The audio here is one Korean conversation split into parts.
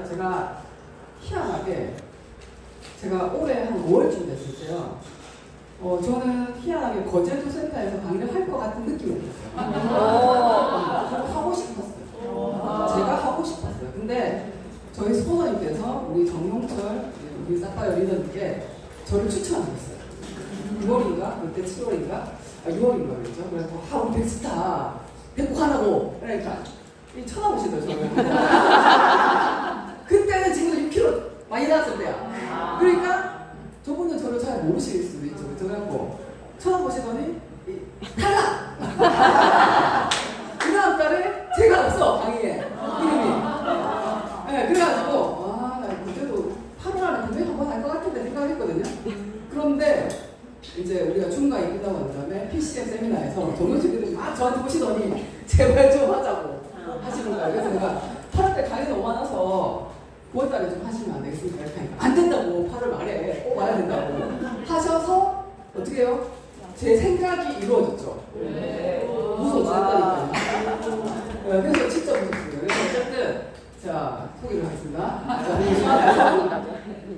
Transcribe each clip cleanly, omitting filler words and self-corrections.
제가 희한하게 제가 올해 한 5월쯤 됐을 때요. 저는 희한하게 거제도 센터에서 강의를 할 것 같은 느낌이 들었어요. 하고 싶었어요. 제가 하고 싶었어요. 근데 저희 스포너님께서 우리 정용철 우리 사파이어 리더님께 저를 추천하셨어요. 6월인가? 그때 7월인가? 6월인가 그랬죠. 그래서 우리 백스타 데리고 가라고. 그러니까 쳐다보시더라고요. 그때는 지금 6kg 많이 나왔을 때야. 그러니까 저분은 저를 잘 모르실 수도 있죠. 그래갖고 쳐다보시더니 탈락! 그 다음 달에 제가 없어, 강의에. 이름이. 네, 그래가지고 나 그때도 8월 안에 분명히 한번 할 것 같은데 생각했거든요. 그런데 이제 우리가 중간에 끝나고 난 다음에 PCM 세미나에서 동료들이 막 저한테 보시더니 제발 좀 하자고 하시는 거예요. 그래서 내가 8월때 강의 너무 많아서 9월달에 좀 하시면 안 되겠습니까? 이렇게 하니까 안 된다고 8월 말에 꼭 와야 된다고 하셔서 어떻게 해요? 제 생각이 이루어졌죠. 무서워서 했다니까요. 그래서 진짜 무섭습니다. 그래서 어쨌든 자 소개를 하겠습니다. 자,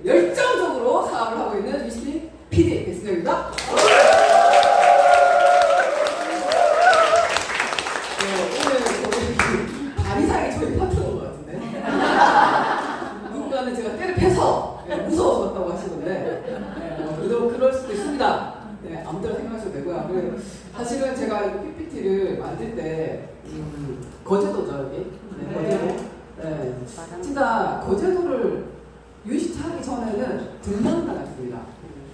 열정적으로 사업을 하고 있는 UCP PD 백승엽입니다. 오늘 다리상이 저희 파트너인 것 같은데 누군가는 제가 때를 패서 무서워서 왔다고 하시던데 그럴 수도 있습니다. 네, 아무데나 생각하셔도 되고요. 사실은 제가 이 PPT를 만들 때 거제도죠 여기. 네, 거제도. 네, 진짜 거제도를 유시하기 전에는 들락날락했습니다.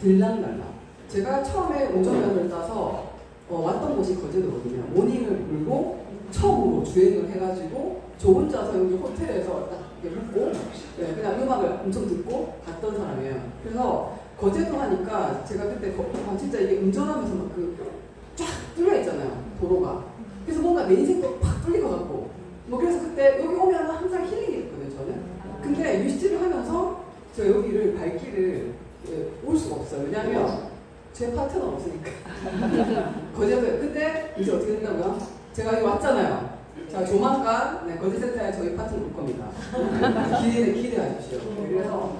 들락날락. 제가 처음에 운전면허를 따서 왔던 곳이 거제도거든요. 모닝을 불고 처음으로 주행을 해가지고 저 혼자서 여기 호텔에서 딱 묵고 그냥 음악을 엄청 듣고 갔던 사람이에요. 그래서 거제도 하니까 제가 그때 진짜 이게 운전하면서 막 쫙 뚫려 있잖아요. 도로가. 그래서 뭔가 내 인생도 팍 뚫린 것 같고 그래서 그때 여기 오면 항상 힐링이 됐거든요. 저는. 근데 유시를 하면서 저 여기를 발길을 올 수가 없어요. 왜냐면 제 파트너가 없으니까. 거제도. 근데 이제 어떻게 된다고요? 제가 여기 왔잖아요. 자, 조만간 거제센터에 저희 파트너 올 겁니다. 기대해 주십시오. 그래서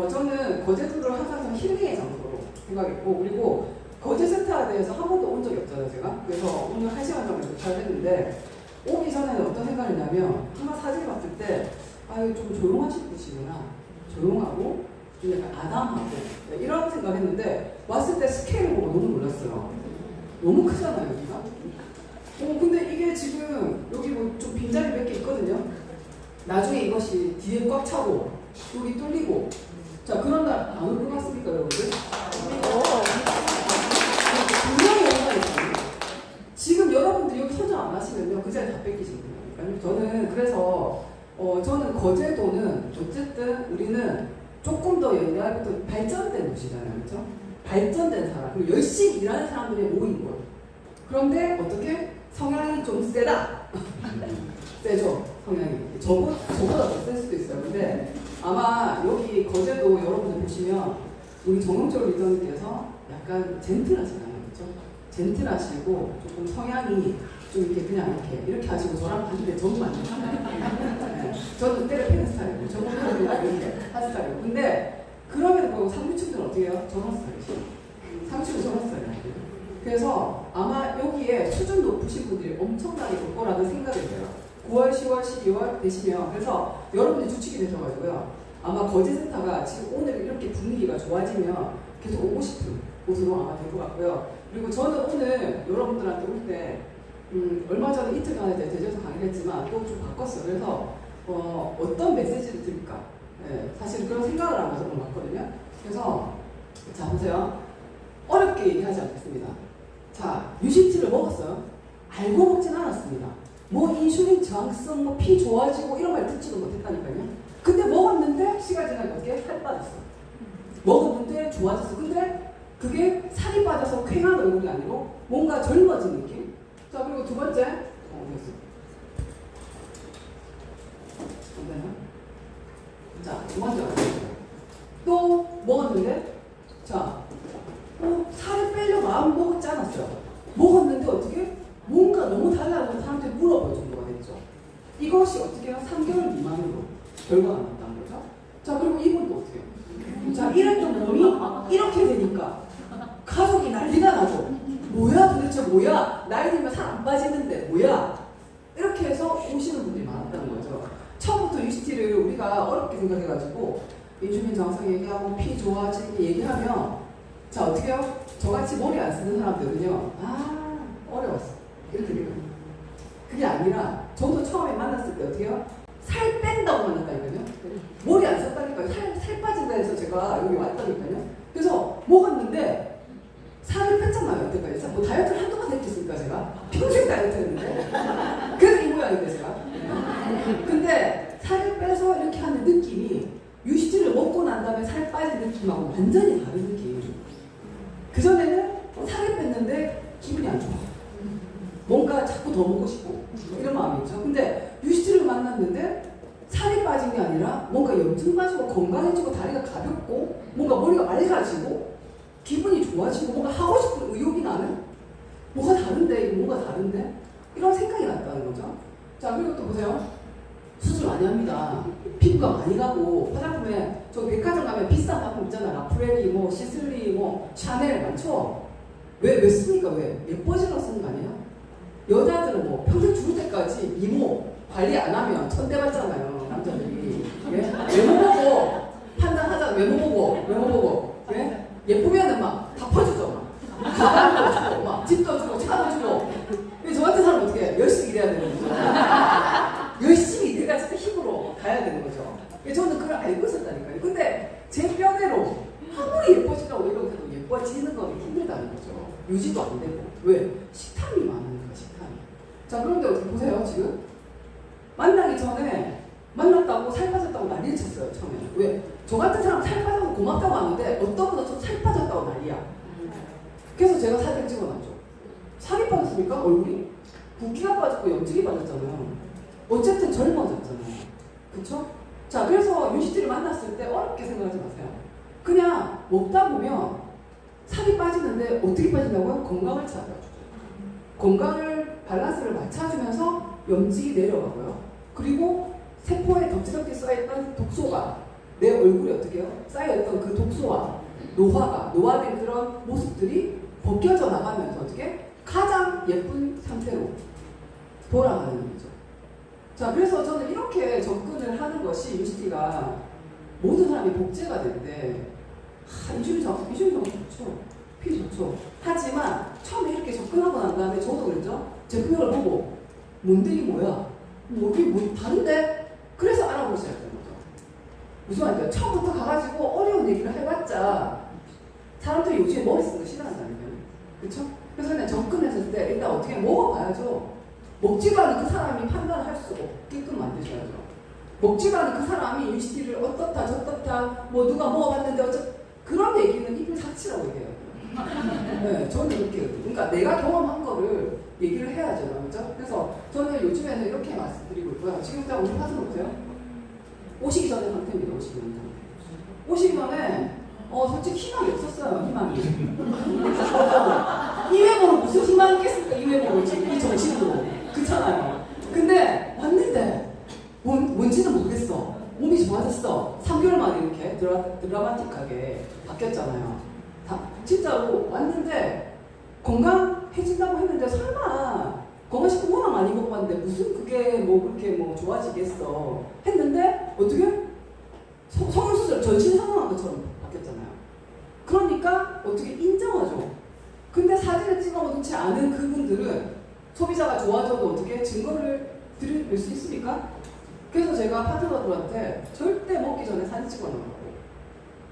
저는 거제도를 항상 힐링의 장소로 생각했고, 그리고 거제센터에 대해서 한 번도 온 적이 없잖아요, 제가. 그래서 오늘 1시간 정도 도착했는데 오기 전에는 어떤 생각이냐면 한번 사진을 봤을 때 좀 조용하신 곳이구나. 조용하고 좀 약간 아담하고 이런 생각을 했는데 왔을 때 스케일을 보고 너무 놀랐어요. 너무 크잖아요, 여기가. 근데 이게 지금 여기 뭐 좀 빈자리 몇 개 있거든요. 나중에 이것이 뒤에 꽉 차고 여기 뚫리고 자 그런 날 안 올 것 같습니까, 여러분들? 분명히 오는 날 있어요. 지금 여러분들이 여기 선정 안 하시면요 그 자리 다 뺏기시는 거예요. 저는 그래서 저는 거제도는 어쨌든 우리는 조금 더 옛날부터 발전된 도시잖아요, 그렇죠? 발전된 사람 그리고 열심히 일하는 사람들이 모인 곳. 그런데 어떻게 성향이 좀 세다. 세죠, 성향이. 저보다 더 센 수도 있어요. 근데 아마 여기 거제도 여러분들 보시면 우리 정용철 리더님께서 약간 젠틀하시잖아요, 그렇죠? 젠틀하시고 조금 성향이 좀 이렇게 그냥 이렇게 하시고 저랑 봤는데 정말 네. 저는 때를 패는 스타일이고 저분은 이렇게 한 스타일이고 근데 그럼에도 불구하고 상류층들은 어떻게 해요? 저런 스타일이죠. 상층은 저런 스타일이에요. 그래서 아마 여기에 수준 높으신 분들이 엄청나게 올 거라는 생각이 들어요. 9월, 10월, 12월 되시면 그래서 여러분들이 주축이 되셔가지고요. 아마 거제센터가 지금 오늘 이렇게 분위기가 좋아지면 계속 오고 싶은 곳으로 아마 될 것 같고요. 그리고 저는 오늘 여러분들한테 올 때 얼마 전에 이틀간에 대해서 강의를 했지만 또 좀 바꿨어요. 그래서 어떤 메시지를 드릴까? 네, 사실 그런 생각을 하면서 오늘 왔거든요. 그래서 자 보세요. 어렵게 얘기하지 않겠습니다. 자, 유시트를 먹었어요. 알고 먹진 않았습니다. 뭐 인슐린 저항성, 뭐 피 좋아지고 이런 말 듣지도 못했다니까요. 근데 먹었는데 시간 지나니까 어떻게 살 빠졌어. 먹었는데 좋아졌어. 근데 그게 살이 빠져서 쾌한 얼굴이 아니고 뭔가 젊어진 느낌. 자, 그리고 두 번째 어디였어? 안 되나? 자, 두 번째 또 먹었는데 자 살을 빼려고 마음 먹었지 않았어요. 먹었는데 어떻게? 뭔가 너무 달라고 사람들이 물어볼 정도가 됐죠. 이것이 어떻게 해요? 3개월 미만으로 결과가 나왔다는 뭐야? 나이 들면 살 안 빠지는데 뭐야? 이렇게 해서 오시는 분들이 많았다는 거죠. 처음부터 UCT를 우리가 어렵게 생각해가지고 인슐린 정상 얘기하고 피 좋아지는 얘기하면 자 어떻게 해요? 저같이 머리 안 쓰는 사람들은요 어려웠어 이렇게 돼요. 그게 아니라 저도 처음에 만났을 때 어떻게 해요? 살 뺀다고 만났다니까요. 머리 안 썼다니까요. 살 빠진다 해서 제가 여기 왔다니까요. 그래서 먹었는데 살을 뺐잖아요. 여태까지. 뭐 다이어트를 한두 번 했겠습니까 제가? 평생 다이어트 했는데. 그래서 이 모양인데 제가. 근데 살을 빼서 이렇게 하는 느낌이 UCT를 먹고 난 다음에 살 빠진 느낌하고 완전히 다른 느낌. 그전에는 살을 뺐는데 기분이 안 좋아. 뭔가 자꾸 더 먹고 싶고 이런 마음이 있죠. 근데 UCT를 만났는데 살이 빠진 게 아니라 뭔가 염증 빠지고 건강해지고 다리가 가볍고 뭔가 머리가 맑아지고 기분이 좋아지고 뭔가 하고 싶은 의욕이 나는 뭐가 다른데 이거 뭔가 다른데 이런 생각이 났다는 거죠. 자 그리고 또 보세요. 수술 많이 합니다. 피부가 많이 가고 화장품에 저 백화점 가면 비싼 화장품 있잖아. 라프레리 뭐 시슬리 뭐 샤넬 많죠. 왜 씁니까? 왜 예뻐지려고 쓰는 거 아니에요? 여자들은 뭐 평생 죽을 때까지 미모 관리 안 하면 천대받잖아요. 남자들이. 예? 외모 보고 판단하잖아. 외모 보고. 예? 예쁘면은 막 다 퍼주죠. 막. 가방도 주고, 막 집도 주고, 차도 주고. 저 같은 사람은 어떻게 해? 열심히 일해야 되는 거죠. 열심히 내가 진짜 힘으로 가야 되는 거죠. 저는 그걸 알고 있었다니까요. 근데 제 뼈대로 아무리 예뻐지려고 이러고 해도 예뻐지는 건 힘들다는 거죠. 유지도 안 되고. 왜? 식탐이 많으니까, 식탐이. 자, 그런데 어떻게 보세요, 지금? 만나기 전에 만났다고 살 빠졌다고 난리를 쳤어요, 처음에는. 왜? 저 같은 사람 살 빠져서 고맙다고 하는데 어떤 분은 살 빠졌다고 난리야. 그래서 제가 사진 찍어놨죠. 살이 빠졌으니까 얼굴이 붓기가 빠졌고 염증이 빠졌잖아요. 어쨌든 젊어졌잖아요. 그쵸? 자, 그래서 UCT를 만났을 때 어렵게 생각하지 마세요. 그냥 먹다 보면 살이 빠지는데 어떻게 빠진다고요? 건강을 찾아가지고. 건강을 밸런스를 맞춰주면서 염증이 내려가고요. 그리고 세포에 덕지덕지 쌓여있던 독소가 내 얼굴에 어떻게 해요? 쌓여있던 그 독소와 노화된 그런 모습들이 벗겨져 나가면서 어떻게 가장 예쁜 상태로 돌아가는 거죠. 자, 그래서 저는 이렇게 접근을 하는 것이 UCT가 모든 사람이 복제가 될 때 인슐린 정상 좋죠. 피 좋죠. 하지만 처음에 이렇게 접근하고 난 다음에 저도 그랬죠. 제품명을 보고 뭔데 이 뭐야? 뭐 다른데? 그래서 알아보기 시작했던 거죠. 무슨 말인가요? 처음부터 가가지고 어려운 얘기를 해봤자 사람들이 요즘에 머리 쓰는 거 싫어한다니까요. 그쵸? 그래서 그냥 접근했을 때 일단 어떻게 먹어봐야죠. 먹지도 않은 그 사람이 판단을 할 수 없게끔 만드셔야죠. 먹지도 않은 그 사람이 UCT를 어떻다 저떻다 뭐 누가 먹어봤는데 그런 얘기는 입을 삭치라고 얘기해요. 네, 저는 이렇게 그러니까 내가 경험한 거를 얘기를 해야죠, 그렇죠? 그래서 저는 요즘에는 이렇게 말씀드리고 있고요. 지금 딱 우리 화장 보세요. 오시기 전에 상태입니다. 오시기 전에 솔직히 희망이 없었어요. 희망이. 이 외모로 무슨 희망이 있겠습니까? 이 외모로 지금 이 정신으로. 그렇잖아요. 근데 왔는데 뭔지는 모르겠어. 몸이 좋아졌어. 3개월 만에 이렇게 드라마틱하게 바뀌었잖아요. 진짜로 왔는데 건강해진다고 했는데 설마 건강식품 워낙 많이 먹어봤는데 무슨 그게 뭐 그렇게 뭐 좋아지겠어 했는데 어떻게 성형수술 전신 성형한 것처럼 바뀌었잖아요. 그러니까 어떻게 인정하죠. 근데 사진을 찍어놓지 않은 그분들은 소비자가 좋아져도 어떻게 증거를 드릴 수 있습니까? 그래서 제가 파트너들한테 절대 먹기 전에 사진 찍어놓으라고.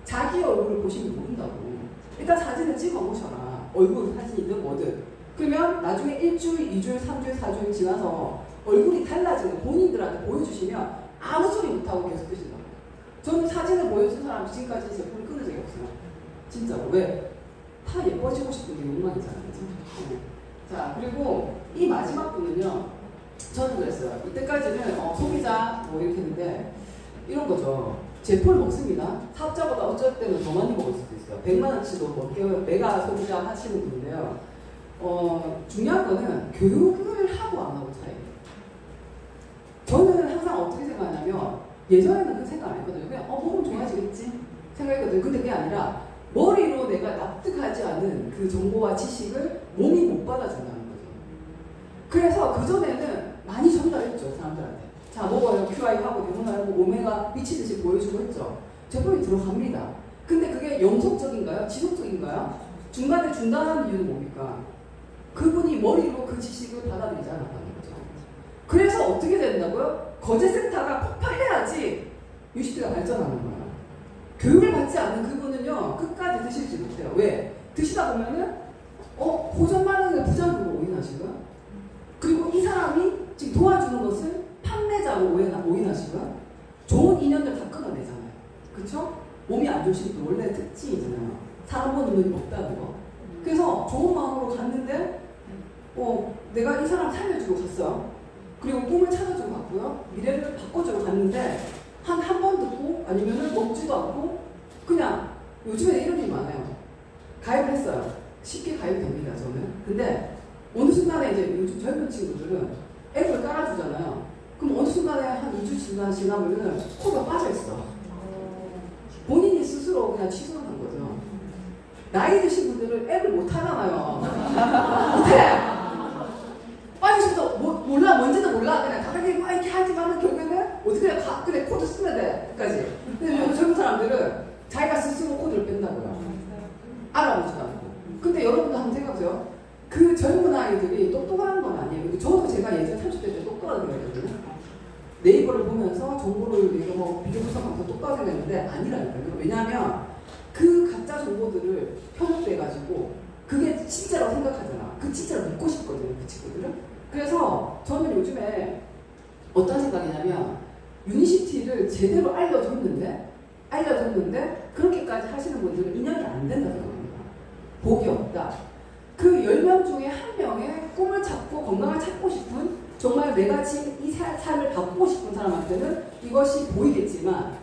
자기 얼굴을 보시면 모른다고. 일단 사진을 찍어놓으셔라. 얼굴 사진이든 뭐든. 그러면 나중에 1주일, 2주일, 3주일, 4주일 지나서 얼굴이 달라지는 본인들한테 보여주시면 아무 소리 못하고 계속 드신다고. 저는 사진을 보여준 사람 지금까지 제품을 끊은 적이 없어요. 진짜로. 왜? 다 예뻐지고 싶은 게 욕망이잖아요. 네. 자, 그리고 이 마지막 분은요. 저는 그랬어요. 이때까지는 소비자 뭐 이렇게 했는데 이런 거죠. 제품을 먹습니다. 사업자보다 어쩔 때는 더 많이 먹을 수도 있어요. 100만 원치도 먹게요. 메가 소비자 하시는 분인데요. 중요한 거는 교육을 하고 안 하고 차이예요. 저는 항상 어떻게 생각하냐면 예전에는 그 생각 안 했거든요. 그냥 먹으면 좋아지겠지 생각했거든요. 근데 그게 아니라 머리로 내가 납득하지 않은 그 정보와 지식을 몸이 못 받아준다는 거죠. 그래서 그전에는 많이 전달했죠, 사람들한테. 자, 먹어요. QI하고 대문하고 오메가 미치듯이 보여주고 했죠. 제품이 들어갑니다. 근데 그게 영속적인가요? 지속적인가요? 중간에 중단하는 이유는 뭡니까? 그분이 머리로 그 지식을 받아들이지 않았다는 거죠. 그래서 어떻게 된다고요? 거제센터가 폭발해야지 유시트가 발전하는 거예요. 교육을 받지 않는 그분은요, 끝까지 드실지 못해요. 왜? 드시다 보면은, 호전만 원을 부장으로 오인하시고요. 그리고 이 사람이 지금 도와주는 것을 판매자로 오인하시고요. 좋은 인연을 다 끊어내잖아요. 그쵸? 몸이 안 좋으신 분 원래 특징이잖아요. 사람 보는 눈이 없다는 거. 그래서 좋은 마음으로 갔는데, 내가 이 사람 살려주고 갔어요. 그리고 꿈을 찾아주고 갔고요. 미래를 바꿔주고 갔는데, 한 번 듣고 아니면은 먹지도 않고 그냥 요즘에 이런 일이 많아요. 가입을 했어요. 쉽게 가입됩니다, 저는. 근데 어느 순간에 이제 요즘 젊은 친구들은 앱을 깔아주잖아요. 그럼 어느 순간에 한 2주 지나면은 코드가 빠져있어. 본인이 스스로 그냥 취소를 한 거죠. 나이 드신 분들은 앱을 못 하잖아요. 못해! 빠지셔도 몰라, 뭔지도 몰라. 그냥 다르게 막 이렇게 하지만은 결국에는 어떻게 해? 그래, 코드 쓰면 돼. 끝까지. 근데 요즘 젊은 사람들은 자기가 스스로 코드를 뺀다고요. 알아보지도 않고. 근데 여러분도 한번 생각해보세요. 그 젊은 아이들이 똑똑한 건 아니에요. 저도 제가 예전 30대 때 똑똑하다고 그랬거든요. 네이버를 보면서 정보를 비교 분석하면서 똑똑하게 생각했는데 아니라니까요. 왜냐하면 그 가짜 정보들을 편집돼가지고 그게 진짜라고 생각하잖아. 그 진짜를 믿고 싶거든요, 그 친구들은. 그래서 저는 요즘에 어떤 생각이냐면 유니시티를 제대로 알려줬는데 그렇게까지 하시는 분들은 인연이 안 된다고 생각합니다. 복이 없다. 그 10명 중에 1명의 꿈을 찾고 건강을 찾고 싶은 정말 내가 지금 이 삶을 바꾸고 싶은 사람한테는 이것이 보이겠지만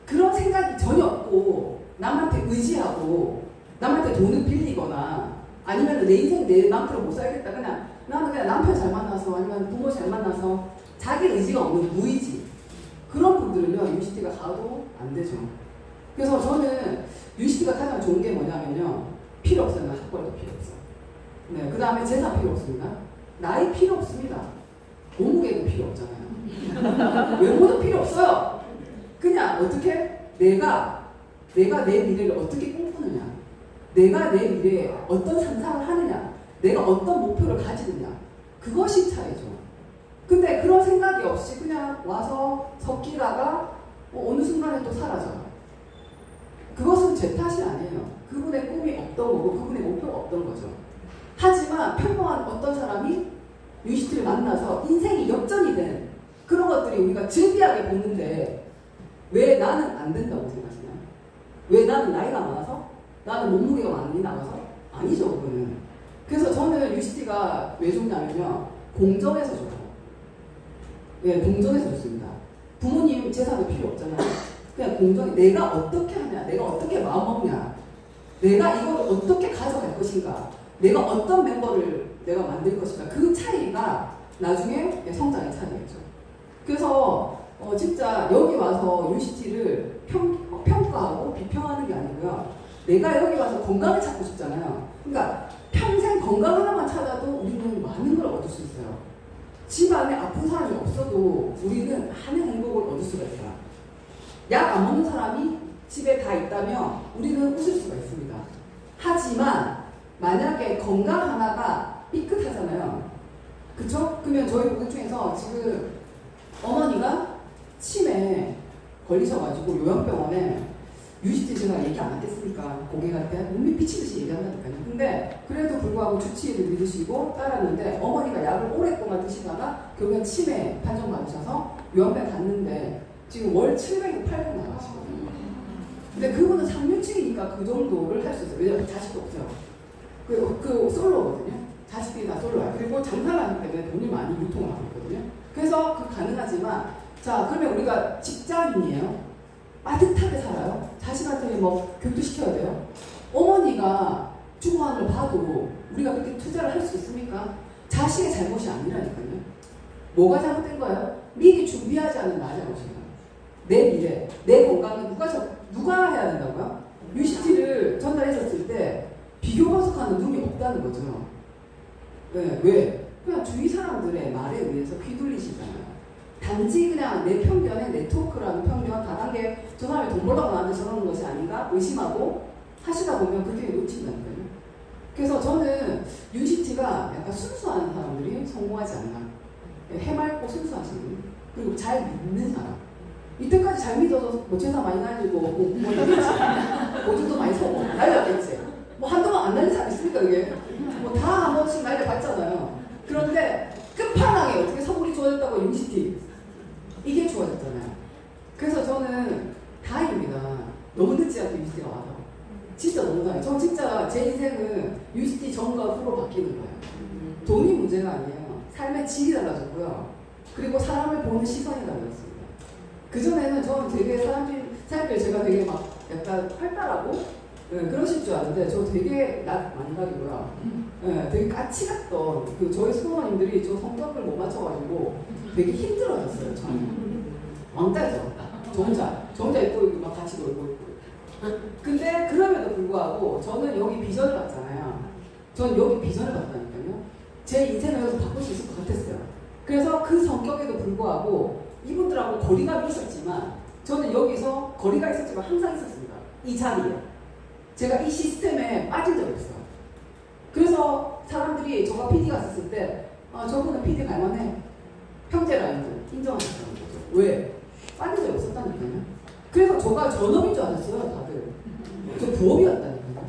그런 생각이 전혀 없고 남한테 의지하고 남한테 돈을 빌리거나 아니면 내 인생 내 마음대로 못 살겠다. 나는 그냥 남편 잘 만나서 아니면 부모 잘 만나서 자기 의지가 없는 무의지. 그런 분들은요, 유니시티가 가도 안 되죠. 그래서 저는 유니시티가 가장 좋은 게 뭐냐면요. 필요 없어요. 학벌도 필요 없어. 네, 그 다음에 재산 필요 없습니다. 나이 필요 없습니다. 몸무게도 필요 없잖아요. 외모도 필요 없어요. 그냥 어떻게 내가 내 미래를 어떻게 꿈꾸느냐, 내가 내 미래에 어떤 상상을 하느냐, 내가 어떤 목표를 가지느냐, 그것이 차이죠. 근데 그런 생각이 없이 그냥 와서 섞이다가 어느 순간에 또 사라져요. 그것은 제 탓이 아니에요. 그분의 꿈이 없던 거고 그분의 목표가 없던 거죠. 하지만 평범한 어떤 사람이 유니시티를 만나서 인생이 역전이 된 그런 것들이 우리가 진지하게 보는데 왜 나는 안 된다고 생각하시나요? 왜 나는 나이가 많아서? 나는 몸무게가 많이 나가서? 아니죠, 그거는. 그래서 저는 유니시티가 왜 좋냐면요. 공정해서 좋아요. 예, 공정해서 좋습니다. 부모님 재산도 필요 없잖아요. 그냥 공정해. 내가 어떻게 하냐, 내가 어떻게 마음먹냐, 내가 이걸 어떻게 가져갈 것인가, 내가 어떤 멤버를 내가 만들 것인가, 그 차이가 나중에 성장의 차이겠죠. 그래서 진짜 여기 와서 유니시티를 평가하고 비평하는 게 아니고요. 내가 여기 와서 건강을 찾고 싶잖아요. 그러니까 평생 건강 하나만 찾아도 우리는 많은 걸 얻을 수 있어요. 집안에 아픈 사람이 없어도 우리는 많은 행복을 얻을 수가 있다. 약 안 먹는 사람이 집에 다 있다면 우리는 웃을 수가 있습니다. 하지만 만약에 건강 하나가 삐끗하잖아요. 그쵸? 그러면 저희 고객 중에서 지금 어머니가 치매에 걸리셔가지고 요양병원에 유시티 제가 얘기 안 하겠습니까? 고객한테 눈이 비치듯이 얘기한다니까요. 근데 그래도 불구하고 주치의를 믿으시고 따랐는데 어머니가 약을 오랫동안 드시다가 결국엔 치매 판정받으셔서 요양병 갔는데 지금 월 700, 800 나가시거든요. 근데 그분은 3류층이니까 그 정도를 할 수 있어요. 왜냐면 자식도 없어요. 그 솔로거든요. 자식들이 다 솔로야. 그리고 장사를 하기 때문에 돈이 많이 유통을 하고 있거든요. 그래서 그 가능하지만 자, 그러면 우리가 직장인이에요. 빠듯하게 살아요. 자식한테 뭐 교육시켜야 돼요. 어머니가 중환을 봐도 우리가 그렇게 투자를 할 수 있습니까? 자식의 잘못이 아니라니까요. 뭐가 잘못된 거예요? 미리 준비하지 않은 나의 잘못이에요. 내 미래, 내 건강은 누가 해야 된다고요? 유시티를 전달했었을 때 비교 분석하는 눈이 없다는 거죠. 네, 왜? 그냥 주위 사람들의 말에 의해서 휘둘리시잖아요. 단지 그냥 내 편견에 네트워크라는 편견, 다단계 저 사람이 돈 벌라고 나한테 저러는 것이 아닌가 의심하고 하시다 보면 그게 놓친다니까요. 그래서 저는 UCT가 약간 순수한 사람들이 성공하지 않나. 해맑고 순수하신 분, 그리고 잘 믿는 사람. 이때까지 잘 믿어서 뭐 재산 많이 날리고 뭐 날렸지. 오줌도 많이 서고 날렸겠지. 뭐 한동안 안 날린 사람 있습니까 그게? 뭐 다 한 번씩 날려봤잖아요. 그런데 끝판왕에 어떻게 선물이 좋아졌다고 UCT. 이게 좋아졌잖아요. 그래서 저는 다행입니다. 너무 늦지 않게 UCT가 와서. 진짜 너무 다행이에요. 저 진짜 제 인생은 UCT 전과 후로 바뀌는 거예요. 돈이 문제가 아니에요. 삶의 질이 달라졌고요. 그리고 사람을 보는 시선이 달라졌습니다. 그전에는 저는 되게 사람들 제가 되게 막 약간 활달하고 그러실 줄 아는데 저 되게 낯 많이 가리고요. 되게 까치 같던 저희 수호님들이 저 성격을 못 맞춰가지고 되게 힘들어졌어요. 저는 왕따죠. 저 혼자 있고 막 같이 놀고 있고. 근데 그럼에도 불구하고 저는 여기 비전을 봤잖아요. 전 여기 비전을 봤다니까요. 제 인생을 여기서 바꿀 수 있을 것 같았어요. 그래서 그 성격에도 불구하고 이분들하고 거리감이 있었지만 저는 여기서 거리가 있었지만 항상 있었습니다. 이 자리에. 제가 이 시스템에 빠진 적이 없어요. 그래서 사람들이 저가 PD 갔었을 때 저분은 PD 갈만해. 형제 라인을 인정하셨다는 거죠. 왜? 빠진 적이 없었다니까요. 그래서 저가 전업인 줄 알았어요. 다들. 저 부업이었다니까요.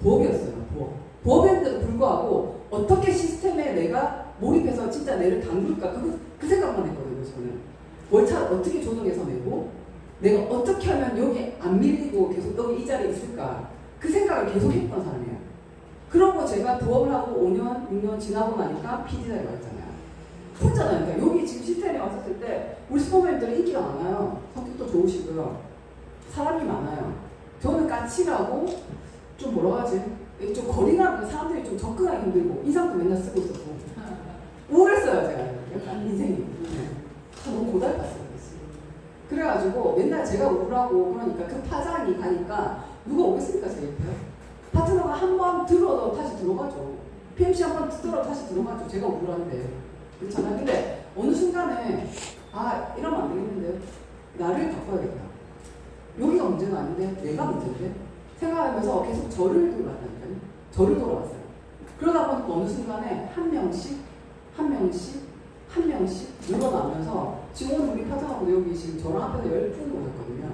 부업이었어요. 부업이었는데도 불구하고 어떻게 시스템에 내가 몰입해서 진짜 내를 당길까 그 생각만 했거든요. 저는. 월차를 어떻게 조정해서 내고 내가 어떻게 하면 여기 안 밀리고 계속 여기 이 자리에 있을까 그 생각을 계속 했던 사람이에요. 그러고 제가 부업을 하고 5년, 6년 지나고 나니까 PD자리에 왔잖아요. 혼자나요. 그러니까 여기 지금 시스템에 왔었을 때 우리 슈퍼맨들은 인기가 많아요. 성격도 좋으시고요. 사람이 많아요. 저는 까칠하고 좀 뭐라 하지? 좀 거리감, 사람들이 좀 접근하기 힘들고 인상도 맨날 쓰고 있었고 우울했어요. 제가 약간 인생이. 너무 고달팠어요. 그래가지고 맨날 제가 우울하고 그러니까 그 파장이 가니까 누가 오겠습니까 제 옆에? 파트너가 한 번 들어도 다시 들어가죠. PMC 한 번 들어도 다시 들어가죠. 제가 우울한데 그렇잖아요. 근데 어느 순간에 이러면 안 되겠는데 나를 바꿔야겠다. 여기가 문제가 아닌데 내가 문제인데 생각하면서 계속 저를 돌아왔다니까요. 저를 돌아왔어요. 그러다 보니까 어느 순간에 한 명씩 늘어나면서 지금 오늘 우리 파장하고 여기 지금 저랑 앞에서 10분 오셨거든요.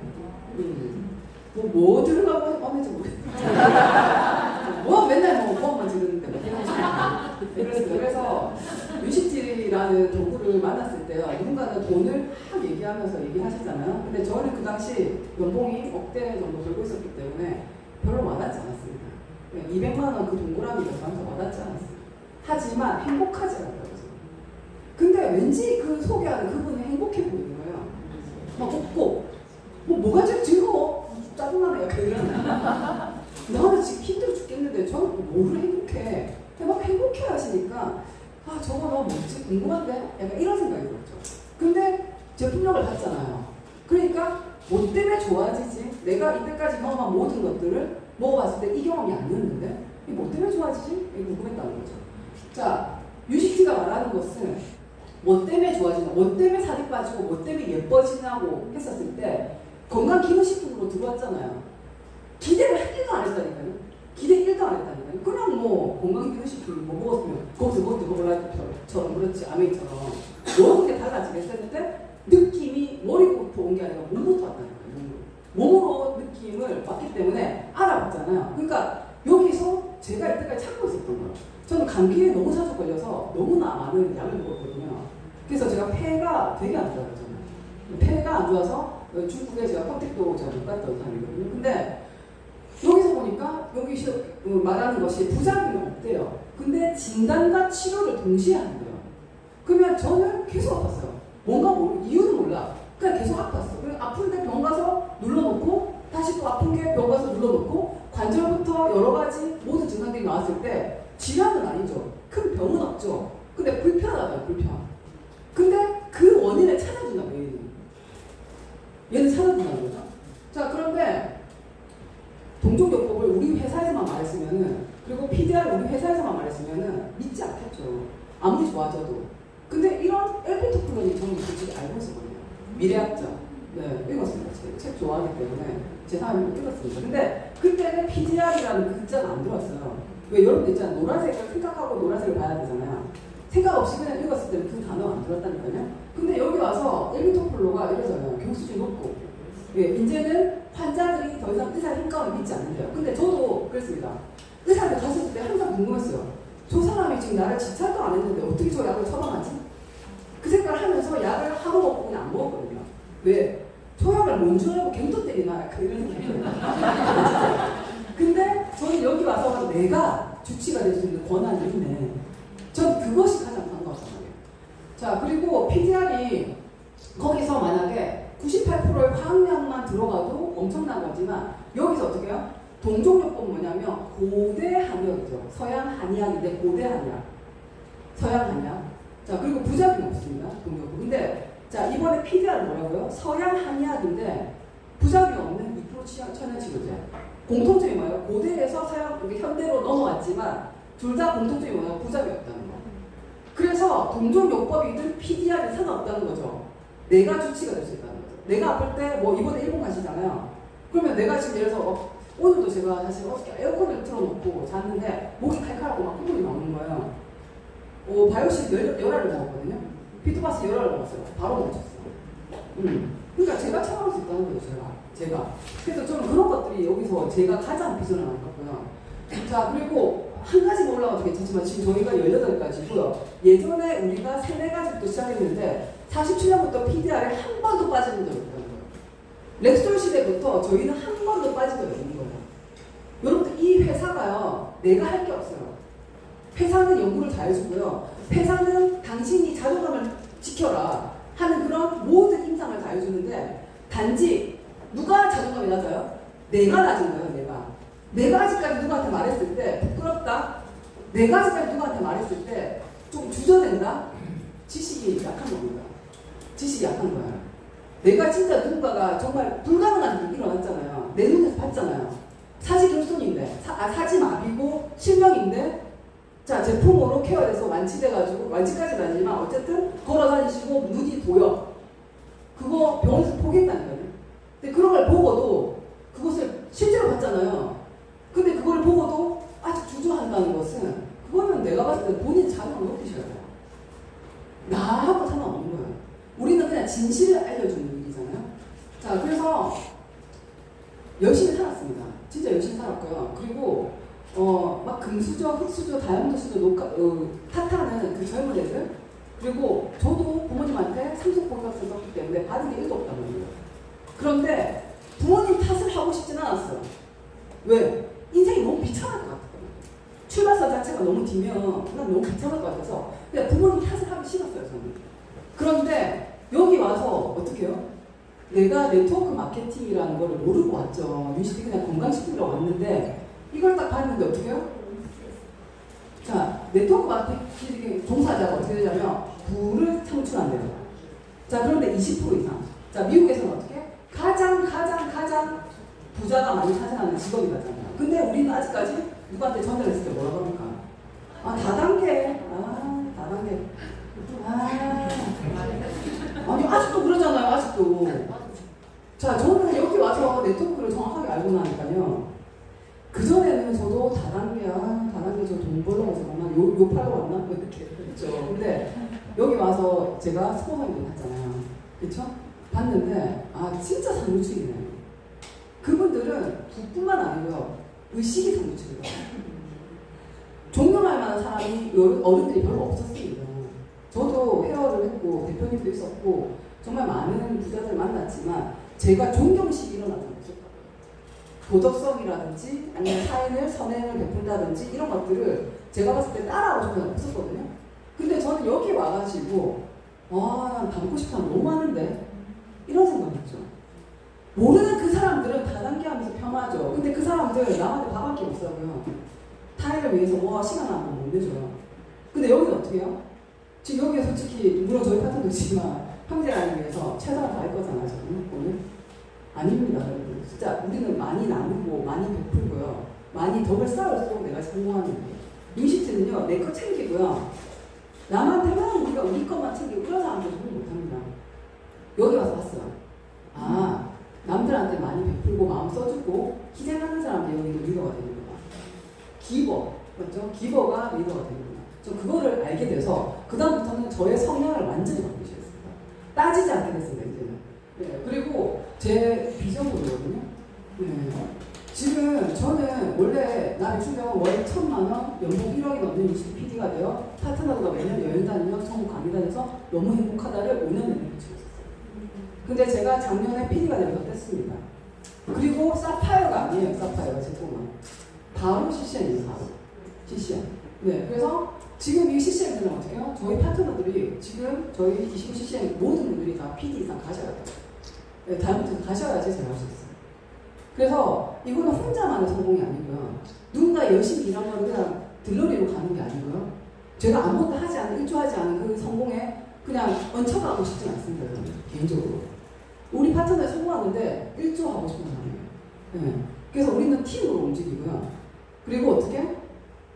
뭐 들으려고 하는지 모르겠어요. 뭐 맨날 뭐만 지르는데 그래서 UCT라는 도구를 만났을 때요. 누군가는 돈을 막 얘기하면서 얘기하시잖아요. 근데 저는 그 당시 연봉이 억대 정도 벌고 있었기 때문에 별로 와닿지 않았습니다. 200만 원 그 동그라미가 저한테 와닿지 않았어요. 하지만 행복하지 않았다고. 근데 왠지 그 소개하는 그분이 행복해 보이는 거예요. 막 웃고 뭐가 제일 즐거워? 짜증나네 약간 이런. 나는 지금 힘들어 죽겠는데 저는 뭐를 행복해? 막 행복해 하시니까 저거 너 뭐지? 궁금한데? 약간 이런 생각이 들었죠. 근데 제품력을 받잖아요. 그러니까 뭐 때문에 좋아지지? 내가 이때까지 경험한 모든 것들을 먹어봤을 때 이 경험이 아니었는데 이게 뭐 때문에 좋아지지? 이게 궁금했다는 거죠. 자, UCT가 말하는 것은 뭐 때문에 좋아지나, 뭐 때문에 살이 빠지고, 뭐 때문에 예뻐지냐고 했었을 때 건강기능식품으로 들어왔잖아요. 기대를 1도 안 했다니까요. 기대 1도 안 했다니까요. 그냥 뭐 건강기능식품 뭐 먹었으면 거기서 그것도 먹으라처럼 그렇지 아메이처럼 먹은 게 달라지겠었는데 느낌이 머리부터 온 게 아니라 몸부터 왔다니까요. 몸으로 느낌을 왔기 때문에 알아봤잖아요. 그러니까 여기서 제가 이때까지 찾고 있었던 거예요. 저는 감기에 너무 자주 걸려서 너무나 많은 약을 먹었거든요. 그래서 제가 폐가 되게 안 좋아졌잖아요. 폐가 안 좋아서 중국에 제가 컨택도 제가 못 갔던 사람이거든요. 근데 여기서 보니까 여기 말하는 것이 부작용이 없대요. 근데 진단과 치료를 동시에 한대요. 그러면 저는 계속 아팠어요. 뭔가 이유는 몰라. 그냥 계속 아팠어. 그냥 아픈데 병 가서 눌러놓고 다시 또 아픈 게 병 가서 눌러놓고 관절부터 여러 가지 모든 증상들이 나왔을 때 질환은 아니죠. 큰 병은 없죠. 근데 불편하다요, 불편. 근데 그 원인을 찾아준다, 얘는 찾아준다는 거죠. 자, 그런데 동종요법을 우리 우리 회사에서만 말했으면은, 그리고 PDR 우리 회사에서만 말했으면은 믿지 않겠죠. 아무리 좋아져도. 근데 이런 엘피토 플론이 저는 솔직히 알고 있었거든요. 미래학자. 네, 읽었습니다. 책 좋아하기 때문에 제 사람이 읽었습니다. 근데 그때는 PDR이라는 그 글자가 안 들어왔어요. 왜 여러분들 있잖아요. 노란색을 생각하고 노란색을 봐야 되잖아요. 생각 없이 그냥 읽었을 때는 그 단어가 안 들었다니까요. 근데 여기 와서 엘피토 플론가 이러잖아요. 교수진 높고. 예, 이제는 환자들이 더 이상 의사 효과를 믿지 않는데요. 근데 저도 그랬습니다. 의사한테 갔을 때 항상 궁금했어요. 저 사람이 지금 나를 집착도 안 했는데 어떻게 저 약을 처방하지? 그 생각을 하면서 약을 하루 먹고 그냥 안 먹었거든요. 왜? 저 약을 뭔 줄 알고 갱도 때리나? 이런 생각이 들어요. 근데 저는 여기 와서 내가 주치가 될 수 있는 권한이 있네. 전 그것이 가장 반가웠어요. 자, 그리고 PDR이 거기서 만약에 98%의 화학약만 들어가도 엄청난 거지만 여기서 어떻게 해요? 동종요법 뭐냐면 고대 한약이죠. 서양 한의학인데 고대 한약. 서양 한약. 자, 그리고 부작용이 없습니다. 동종요법. 근데 자, 이번에 PDR은 뭐라고요? 서양 한의학인데 부작용이 없는 2% 천연치료제. 공통점이 뭐예요? 고대에서 서양, 현대로 넘어왔지만 둘 다 공통점이 뭐예요? 부작용이 없다는 거. 그래서 동종요법이든 PDR은 상관없다는 거죠. 내가 주치가 될 수 있다는 거죠. 내가 아플 때 뭐 이번에 일본 가시잖아요. 그러면 내가 지금 예를 들어서 오늘도 제가 사실 어저께 에어컨을 틀어놓고 잤는데 목이 칼칼하고 막 콧물이 나오는 거예요. 바이오식 열알을 먹었거든요. 피트바스 열알을 먹었어요. 바로 멈췄어요. 그러니까 제가 참아올 수 있다는 거죠. 제가. 그래서 저는 그런 것들이 여기서 제가 가장 비전을 안 갔고요. 자, 그리고 한 가지 올라가도 괜찮지만 지금 저희가 18가지고요. 예전에 우리가 3, 4가지부터 시작했는데 47년부터 PDR에 한 번도 빠진 적이 없다는 거예요. 렉솔 시대부터 저희는 한 번도 빠진 적이 없는 거예요. 여러분들 이 회사가요. 내가 할 게 없어요. 회사는 연구를 다 해주고요. 회사는 당신이 자존감을 지켜라 하는 그런 모든 임상을 다 해주는데 단지 누가 자존감이 낮아요? 내가 낮은 거예요. 내가 아직까지 누구한테 말했을 때 부끄럽다. 내가 아직까지 누구한테 말했을 때 좀 주저된다. 지식이 약한 겁니다. 지식이 약한 거야. 내가 진짜 누군가가 정말 불가능한 일이 일어났잖아요. 내 눈에서 봤잖아요. 사지결손인데, 사지마비고 실명인데, 자, 제품으로 케어돼서 완치돼가지고, 완치까지는 아니지만 어쨌든 걸어다니시고 눈이 보여. 그거 병원에서 포기했다니까요. 근데 그런 걸 보고도 그것을 실제로 봤잖아요. 근데 그걸 보고도 아직 주저한다는 것은 그거는 내가 봤을 때 본인 자존감을 높이셔야 돼요. 나하고 상관없는 거예요. 우리는 그냥 진실을 알려주는 일이잖아요. 자, 그래서 열심히 살았습니다. 진짜 열심히 살았고요. 그리고 막 금수저, 흑수저, 다이아몬드 수저 탓하는 그 젊은 애들. 그리고 저도 부모님한테 상속 복역을 썼기 때문에 받은 게 1도 없단 말이에요. 그런데 부모님 탓을 하고 싶진 않았어요. 왜? 인생이 너무 비참할 것 같았거든요. 출발선 자체가 너무 뒤면 난 너무 비참할 것 같아서 그냥 부모님 탓을 하기 싫었어요, 저는. 그런데 여기 와서 어떻게 해요? 내가 네트워크 마케팅이라는 걸 모르고 왔죠. 유시티 그냥 건강식품이라고 왔는데 이걸 딱 봤는데 어떻게 해요? 자, 네트워크 마케팅 종사자가 어떻게 되냐면 부를 창출한대요. 자, 그런데 20% 이상. 자, 미국에서는 어떻게? 가장 부자가 많이 차지하는 직업이잖아요. 근데 우리는 아직까지 누구한테 전화를 했을 때 뭐라고 합니까? 다단계. 아니, 아직도 그러잖아요, 아직도. 자, 저는 여기 와서 네트워크를 정확하게 알고 나니까요. 그전에는 저도 다단계 저 돈 벌려고 잠깐만 요 팔로 왔나? 이렇게 그랬죠. 근데 여기 와서 제가 스포너링 했잖아요. 그쵸? 봤는데, 진짜 상류층이네. 그분들은 부뿐만 아니고요. 의식이 상류층이에요. 존경할 만한 사람이 어른들이 별로 없었습니다. 저도 회화를 했고 대표님도 있었고 정말 많은 부자들 만났지만 제가 존경식이 일어나지 않았어요. 도덕성이라든지 아니면 사인을 선행을 베푼다든지 이런 것들을 제가 봤을 때 따라하고 싶은 없었거든요. 근데 저는 여기 와가지고 난 닮고 싶은 사람 너무 많은데 이런 생각했죠. 모르는 그 사람들은 다단계 하면서 폄하죠. 근데 그 사람들 나한테 밥 한 끼 못 사고요. 타인을 위해서 시간 한번 못 내줘요. 근데 여기는 어떻게 해요? 지금 여기에 솔직히 물론 저희 파트너도 있지만 형제라는 위해서 최선을 다할 거잖아요. 저는 오늘 아닙니다. 여러분. 진짜 우리는 많이 나누고 많이 베풀고요. 많이 덕을 쌓을수록 내가 성공하는 거예요. 유시트는요, 내 거 챙기고요. 남한테만 우리가 우리 것만 챙기고 그런 사람들 성공 못합니다. 여기 와서 봤어요. 아, 남들한테 많이 베풀고 마음 써주고 희생하는 사람들이 여기는 리더가 되는구나. 기버, 맞죠? 기버가 리더가 되는구나. 저 그거를 알게 돼서 그 다음부터는 저의 성향을 완전히 바꾸셨습니다. 따지지 않게 됐습니다, 이제는. 네, 그리고 제 비전보드거든요. 네. 지금 저는 원래 나 주면 월 1,000만 원, 연봉 1억이 넘는 20 PD가 되어 파트너가 매년 여행 다니며 전국 강의 다녀서 너무 행복하다를 5년 내내 붙이고 있었어요. 근데 제가 작년에 PD가 되면서 뗐습니다. 그리고 사파이어가 아니에요, 사파이어 제 꿈은. 바로 CCN이에요, 바로. CCN. 네, 그래서 지금 이 CCN들은 어떻게 해요? 저희 파트너들이 지금 저희 29 CCN 모든 분들이 다 PD 이상 가셔야 돼요. 네, 다음부터 가셔야지 제가 할 수 있어요. 그래서 이거는 혼자만의 성공이 아니고요. 누군가 열심히 일한 거를 그냥 들러리로 가는 게 아니고요. 제가 아무것도 하지 않은, 일조하지 않은 그 성공에 그냥 얹혀가고 싶지 않습니다. 저는 개인적으로. 우리 파트너에 성공하는데 일조하고 싶은 사람이에요. 네. 그래서 우리는 팀으로 움직이고요. 그리고 어떻게?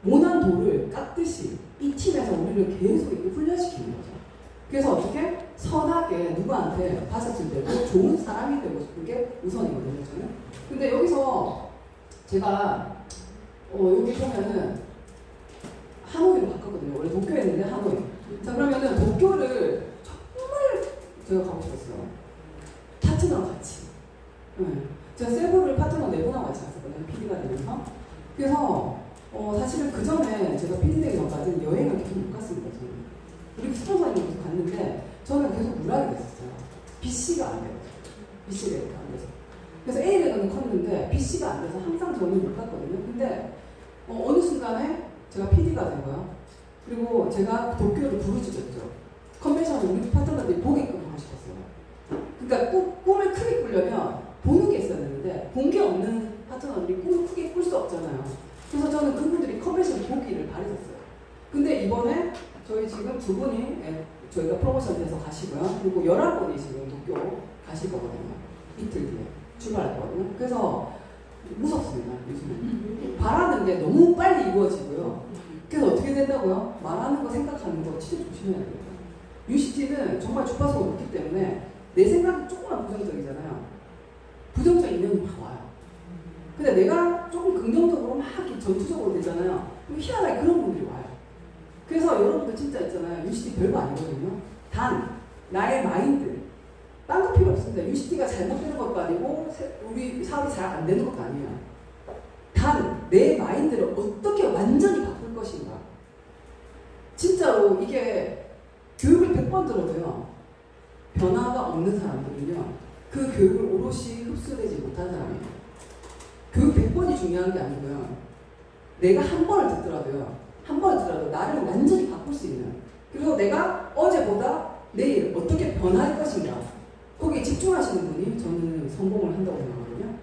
모난 돌을 깎듯이 이 팀에서 우리를 계속 이렇게 훈련시키는 거죠. 그래서 어떻게? 선하게 누구한테 봤었을 때도 좋은 사람이 되고 싶은 게 우선이거든요, 저는. 근데 여기서 제가 여기 보면은 하노이로 바꿨거든요. 원래 도쿄에 있는데 하노이. 자, 그러면은 도쿄를 정말 제가 가고 싶었어요. 파트너랑 같이. 네. 제가 세부를 파트너 4분하고 같이 갔었거든요. PD가 되면서. 그래서 사실은 그 전에 제가 PD 되기 전까지는 여행을 계속 못 갔습니다. 저는. 우리 스폰서님이 계속 갔는데 저는 계속 무락이 됐었어요. BC가 안 돼요. BC가 이렇게 안 돼서. 그래서 A레그는 컸는데 BC가 안 돼서 항상 저는 못 갔거든요. 근데 어느 순간에 제가 PD가 된 거예요. 그리고 제가 도쿄를 부르짖었죠. 컨벤션을 우리 파트너들이 보게끔 하고 싶었어요. 그러니까 꿈을 크게 꾸려면 보는 게 있어야 되는데 본 게 없는 파트너들이 꿈을 크게 꿀 수 없잖아요. 그래서 저는 그분들이 컨벤션을 보기를 바랬었어요. 근데 이번에 저희 지금 2분이 저희가 프로모션 돼서 가시고요. 그리고 11분이 지금 도쿄 가실 거거든요. 이틀 뒤에 출발할 거거든요. 그래서 무섭습니다. 요즘에. 바라는 게 너무 빨리 이루어지고요. 그래서 어떻게 된다고요? 말하는 거 생각하는 거 진짜 조심해야 됩니다. UCT는 정말 주파수가 높기 때문에 내 생각이 조금만 부정적이잖아요. 부정적인 인연이 막 와요. 근데 내가 조금 긍정적으로 막 전투적으로 되잖아요. 그럼 희한하게 그런 분들이 와요. 그래서 여러분들 진짜 있잖아요. UCT 별거 아니거든요. 단 나의 마인드 딴 거 필요 없습니다. UCT가 잘못되는 것도 아니고 우리 사업이 잘 안 되는 것도 아니에요. 단 내 마인드를 어떻게 완전히 바꿀 것인가. 진짜로 이게 교육을 100번 들어도요. 변화가 없는 사람들은요. 그 교육을 오롯이 흡수되지 못한 사람이에요. 교육 100번이 중요한 게 아니고요. 내가 한 번을 듣더라도요. 한 번을 듣더라도 나를 완전히 바꿀 수 있는. 그리고 내가 어제보다 내일 어떻게 변할 것인가. 거기에 집중하시는 분이 저는 성공을 한다고 생각하거든요.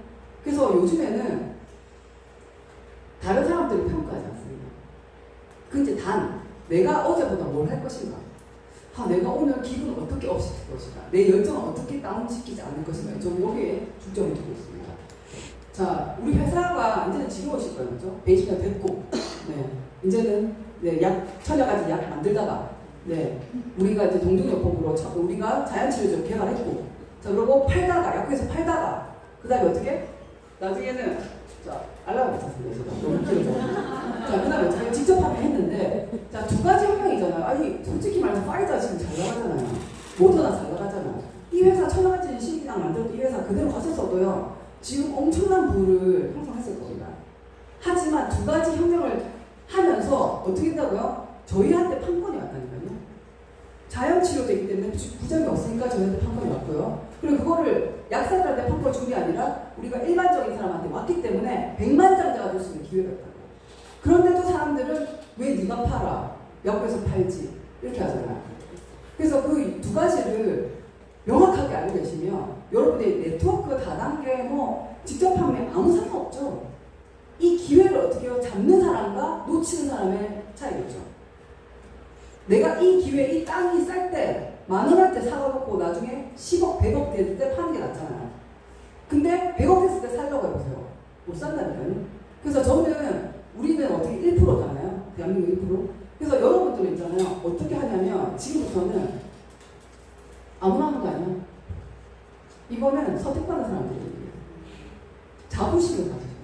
그래서 요즘에는 다른 사람들을 평가하지 않습니다. 근데 단 내가 어제보다 뭘 할 것인가. 내가 오늘 기분을 어떻게 업시킬 것인가. 내 열정을 어떻게 다운시키지 않을 것인가. 저는 여기에 중점을 두고 있습니다. 자, 우리 회사가 이제는 지겨우실 거예요. 그렇죠? 120년 됐고 네. 이제는 천여 가지 약 만들다가 우리가 이제 동종요법으로 우리가 자연치료제를 개발했고 자, 그리고 약국에서 팔다가 그 다음에 어떻게? 나중에는 자, 알람을 맞췄습니다. 너무 길어서. 자, 그 다음에 어떻게? 직접 판매했는데 자, 2가지 혁명이잖아요. 아니, 솔직히 말해서 파이자 지금 잘 나가잖아요. 모더나 잘 나가잖아요. 이 회사 천여 가지 신기랑 만들어도 이 회사 그대로 갔었어도요. 지금 엄청난 부를 형성했을 겁니다. 하지만 2가지 혁명을 하면서 어떻게 했다고요? 저희한테 판권이 왔다니까요. 자연치료제이기 때문에 부작용이 없으니까 저희한테 판권이 왔고요. 그리고 그거를 약사들한테 판권을 준 게 아니라 우리가 일반적인 사람한테 왔기 때문에 백만장자가 될 수 있는 기회가 있다고. 그런데도 사람들은 왜 네가 팔아? 약국에서 팔지? 이렇게 하잖아요. 그래서 그 2가지를 명확하게 알고 계시면 여러분의 네트워크 다단계 직접 판매 아무 상관없죠. 이 기회를 어떻게 해요? 잡는 사람과 놓치는 사람의 차이겠죠. 내가 이 기회, 이 땅이 쌀 때, 10,000원 할 때 사가놓고 나중에 10억, 100억 됐을 때 파는 게 낫잖아요. 근데 100억 됐을 때 살려고 해보세요. 못 산다니까요. 그래서 우리는 어떻게 1%잖아요. 대한민국 1%. 그래서 여러분들 있잖아요. 어떻게 하냐면 지금부터는 아무나 하는 거 아니야. 이거는 선택받는 사람들이에요. 자부심을 가지죠.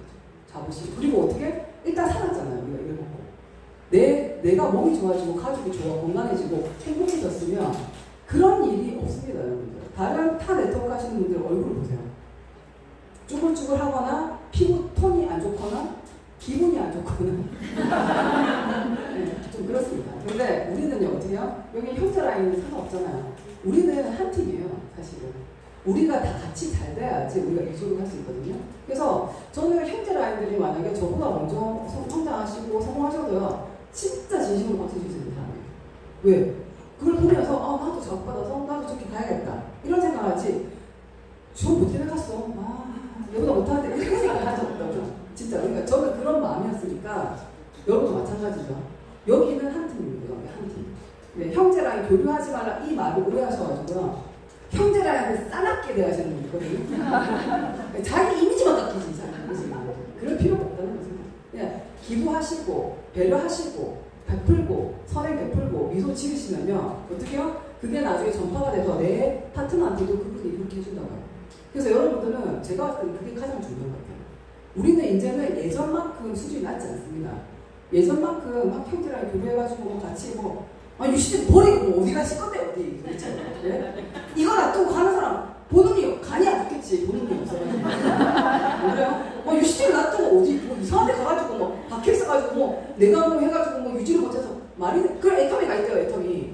자부심. 그리고 어떻게? 일단 살았잖아요. 우리가 이걸 먹고. 내가 몸이 좋아지고 가족이 건강해지고 행복해졌으면 그런 일이 없습니다. 여러분들. 다른 타 네트워크 하시는 분들 얼굴을 보세요. 쭈글쭈글하거나 피부 톤이 안 좋거나 기분이 안 좋거나 네, 좀 그렇습니다. 근데 우리는요 어떻게요? 여기 형제 라인은 상관없잖아요. 우리는 한 팀이에요. 사실은 우리가 다 같이 잘 돼야지 우리가 이쪽으로 갈 수 있거든요. 그래서 저는 형제 라인들이 만약에 저보다 먼저 성장하시고 성공하셔도요 진짜 진심으로 박수 주시는 사람이에요. 왜? 그걸 보면서 나도 자극받아서 나도 저렇게 가야겠다 이런 생각하지 저 못되면 갔어 얘보다 못하는데 이렇게 생각한 적 없다고요. 진짜 그러니까 저는 그런 마음이었으니까 여러분도 마찬가지죠. 여기는 한 팀입니다. 한 팀. 네, 형제랑 교류하지 말라 이 말을 오해하셔가지고요. 형제랑 싸납게 대하시는 분 있거든요. 자기 이미지만 깎이지 자기 이미지. 그럴 필요가 없다는 거죠. 예, 기부하시고 배려하시고 베풀고 선행 베풀고 미소 지으시면요 어떻게요? 그게 나중에 전파가 돼서 내 파트너한테도 그분이 그렇게 해준다고요. 그래서 여러분들은 제가 봤을 때는 그게 가장 중요한 것 같아요. 우리는 이제는 예전만큼 수준이 낮지 않습니다. 예전만큼 막 형제랑 교류해가지고 같이 유시진 버리고 어디 가실 건데 어디 그렇죠? 예? 이거 놔두고 가는 사람 보는 게 간이 안 좋겠지. 보는 게 없어가지고 그래요? 유시진 놔두고 어디 이상한 데 가가지고 박혀있어가지고 내가 해가지고 유지를 못해서 말이 돼. 그래 애터미 가 있대요. 애터미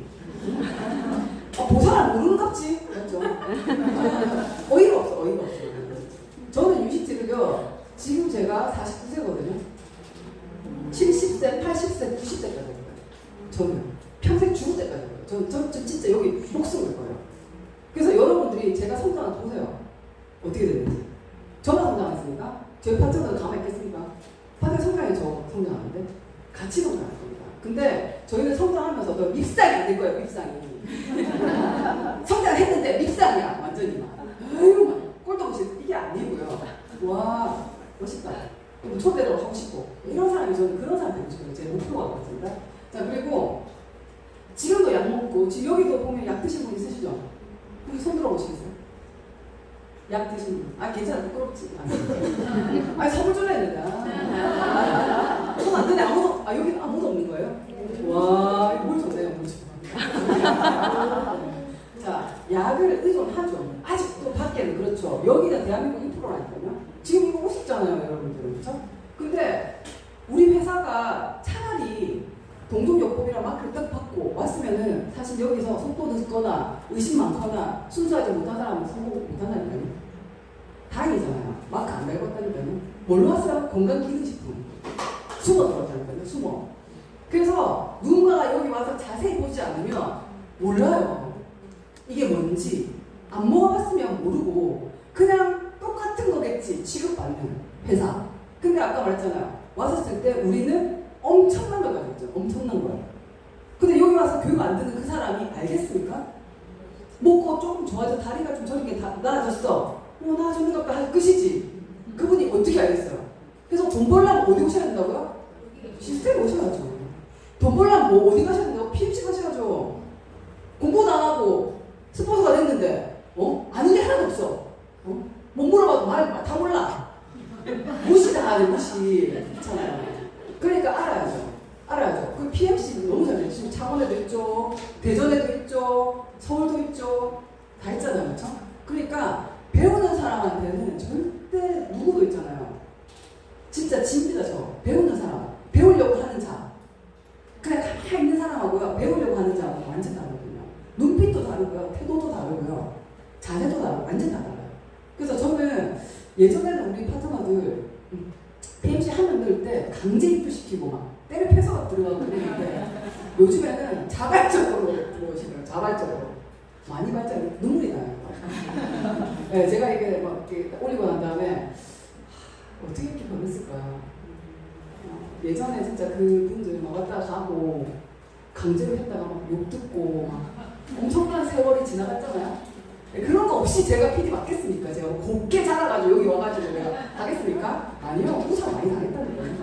보사람 모르는갑지 맞죠? 어이가 없어. 저는 유시진을요 지금 제가 49세거든요. 70세, 80세, 90세까지 할 거예요. 저는 평생 죽을 때까지 할 거예요. 저 진짜 여기 목숨을 거예요. 그래서 여러분들이 제가 성장을 보세요. 어떻게 됐는지. 저만 성장했습니까? 저희 파트너는 가만히 있겠습니까? 파트너 성장이 저 성장하는데 같이 성장할 겁니다. 근데 저희는 성장하면서도 밉상이 안 될 거예요. 밉상이. 성장했는데 밉상이야. 완전히 막. 아유 꼴도 보시 이게 아니고요. 와 멋있다. 초대로 하고 싶고 이런 사람이 저는 그런 사람 되고 싶어요. 제 목표가 그렇습니다. 자 그리고 지금도 약 먹고 지금 여기도 보면 약 드신 분 있으시죠? 여기 손 들어보시겠어요? 약 드신 분. 괜찮아 부끄럽지. 선물 줄라 했는데. 손 안 되네 아무도. 여기 아무도 없는 거예요? 와 뭘 좋네요. 뭘 좋아. 자 약을 의존하죠. 아직도 밖에는 그렇죠. 여기가 대한민국 1%라니까요. 지금 이거 우습잖아요 여러분들. 그렇죠? 근데 우리 회사가 차라리 동종요법이랑 마크를 딱 받고 왔으면은 사실 여기서 속도 늦거나 의심 많거나 순수하지 못한 사람은 성공 못한다니까요. 다행이잖아요. 마크 안 밟았다니까요. 뭘로 왔어요? 건강기능식품. 숨어 들어왔다니까요. 숨어. 그래서 누군가가 여기 와서 자세히 보지 않으면 몰라요. 이게 뭔지. 안 먹어봤으면 모르고 그냥 똑같은 거겠지. 취급받는 회사. 근데 아까 말했잖아요. 왔었을 때 우리는 엄청난 걸 가지고 있죠. 엄청난 걸. 근데 여기 와서 교육 안 듣는 그 사람이 알겠습니까? 먹고 조금 좋아져 다리가 좀 저런 게 나아졌어. 나아졌는 것 같다. 끝이지. 그분이 어떻게 알겠어요? 그래서 돈 벌려면 어디 오셔야 된다고요? 시스템에 오셔야죠. 돈 벌려면 어디 가셔야 된다고? PMC 가셔야죠. 공부도 안 하고 스폰서가 됐는데 아는 게 하나도 없어. 못 물어봐도 말 다 몰라. 무시다 무시. 그렇잖아요. 그러니까 알아야죠. 그 PMC도 너무 잘해요. 지금 창원에도 있죠. 대전에도 있죠. 서울도 있죠. 다 있잖아요. 그렇죠? 그러니까 배우는 사람한테는 절대 누구도 있잖아요. 진짜 집니다. 저 배우는 사람. 배우려고 하는 자. 그냥 가만히 있는 사람하고요. 배우려고 하는 자하고 완전 다르거든요. 눈빛도 다르고요. 태도도 다르고요. 자세도 다르고 완전 다 달라요. 그래서 저는 예전에는 우리 파트너들 PMC 하면 넣을 때 강제 입부시키고 막 때려 패서 들어가고 그랬는데 요즘에는 자발적으로 들어오시더라고요. 자발적으로. 많이 발전이 눈물이 나요. 네, 제가 이게 막 이렇게 올리고 난 다음에 어떻게 이렇게 변했을까요? 예전에 진짜 그분들 막 왔다 가고 강제로 했다가 막 욕 듣고 막 엄청난 세월이 지나갔잖아요. 그런 거 없이 제가 PD 맡겠습니까? 제가 곱게 자라가지고 여기 와가지고 내가 하겠습니까? 아니요. 우상 많이 당했다는 거예요.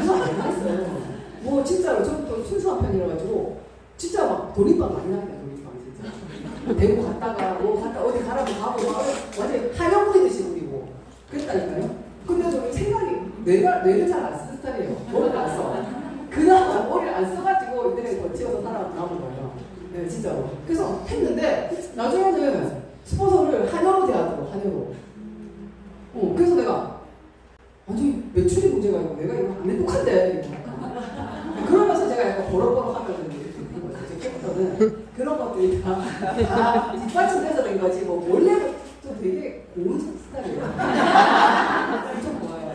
우상 많이 당했어요. 뭐 진짜로 저는 또 순수한 편이라 가지고 진짜 막 돌림방 많이 나요. 돌림방 진짜. 대구 갔다가 뭐 갔다 어디 가라고 가고 막 완전 하영 부리듯이 부리고 그랬다니까요. 근데 저는 생각이 뇌를 잘 안 쓰는 스타일이에요. 머리를 안 써. 그나마 머리를 안 써가지고 이들에 버티어서 살아남은 거예요. 네, 진짜로. 그래서 했는데 나중에는 스폰서를 한여로 대하더라고, 한여로. 그래서 내가 완전히 매출이 문제가 있고 내가 이거 안 행복한데 그러면서 제가 약간 버럭버럭 하면서 제 캐릭터는 그런 것들이 다 뒷받침돼서 된 거지 뭐 원래는 좀 되게 고운 스타일이에요. 엄청 좋아요.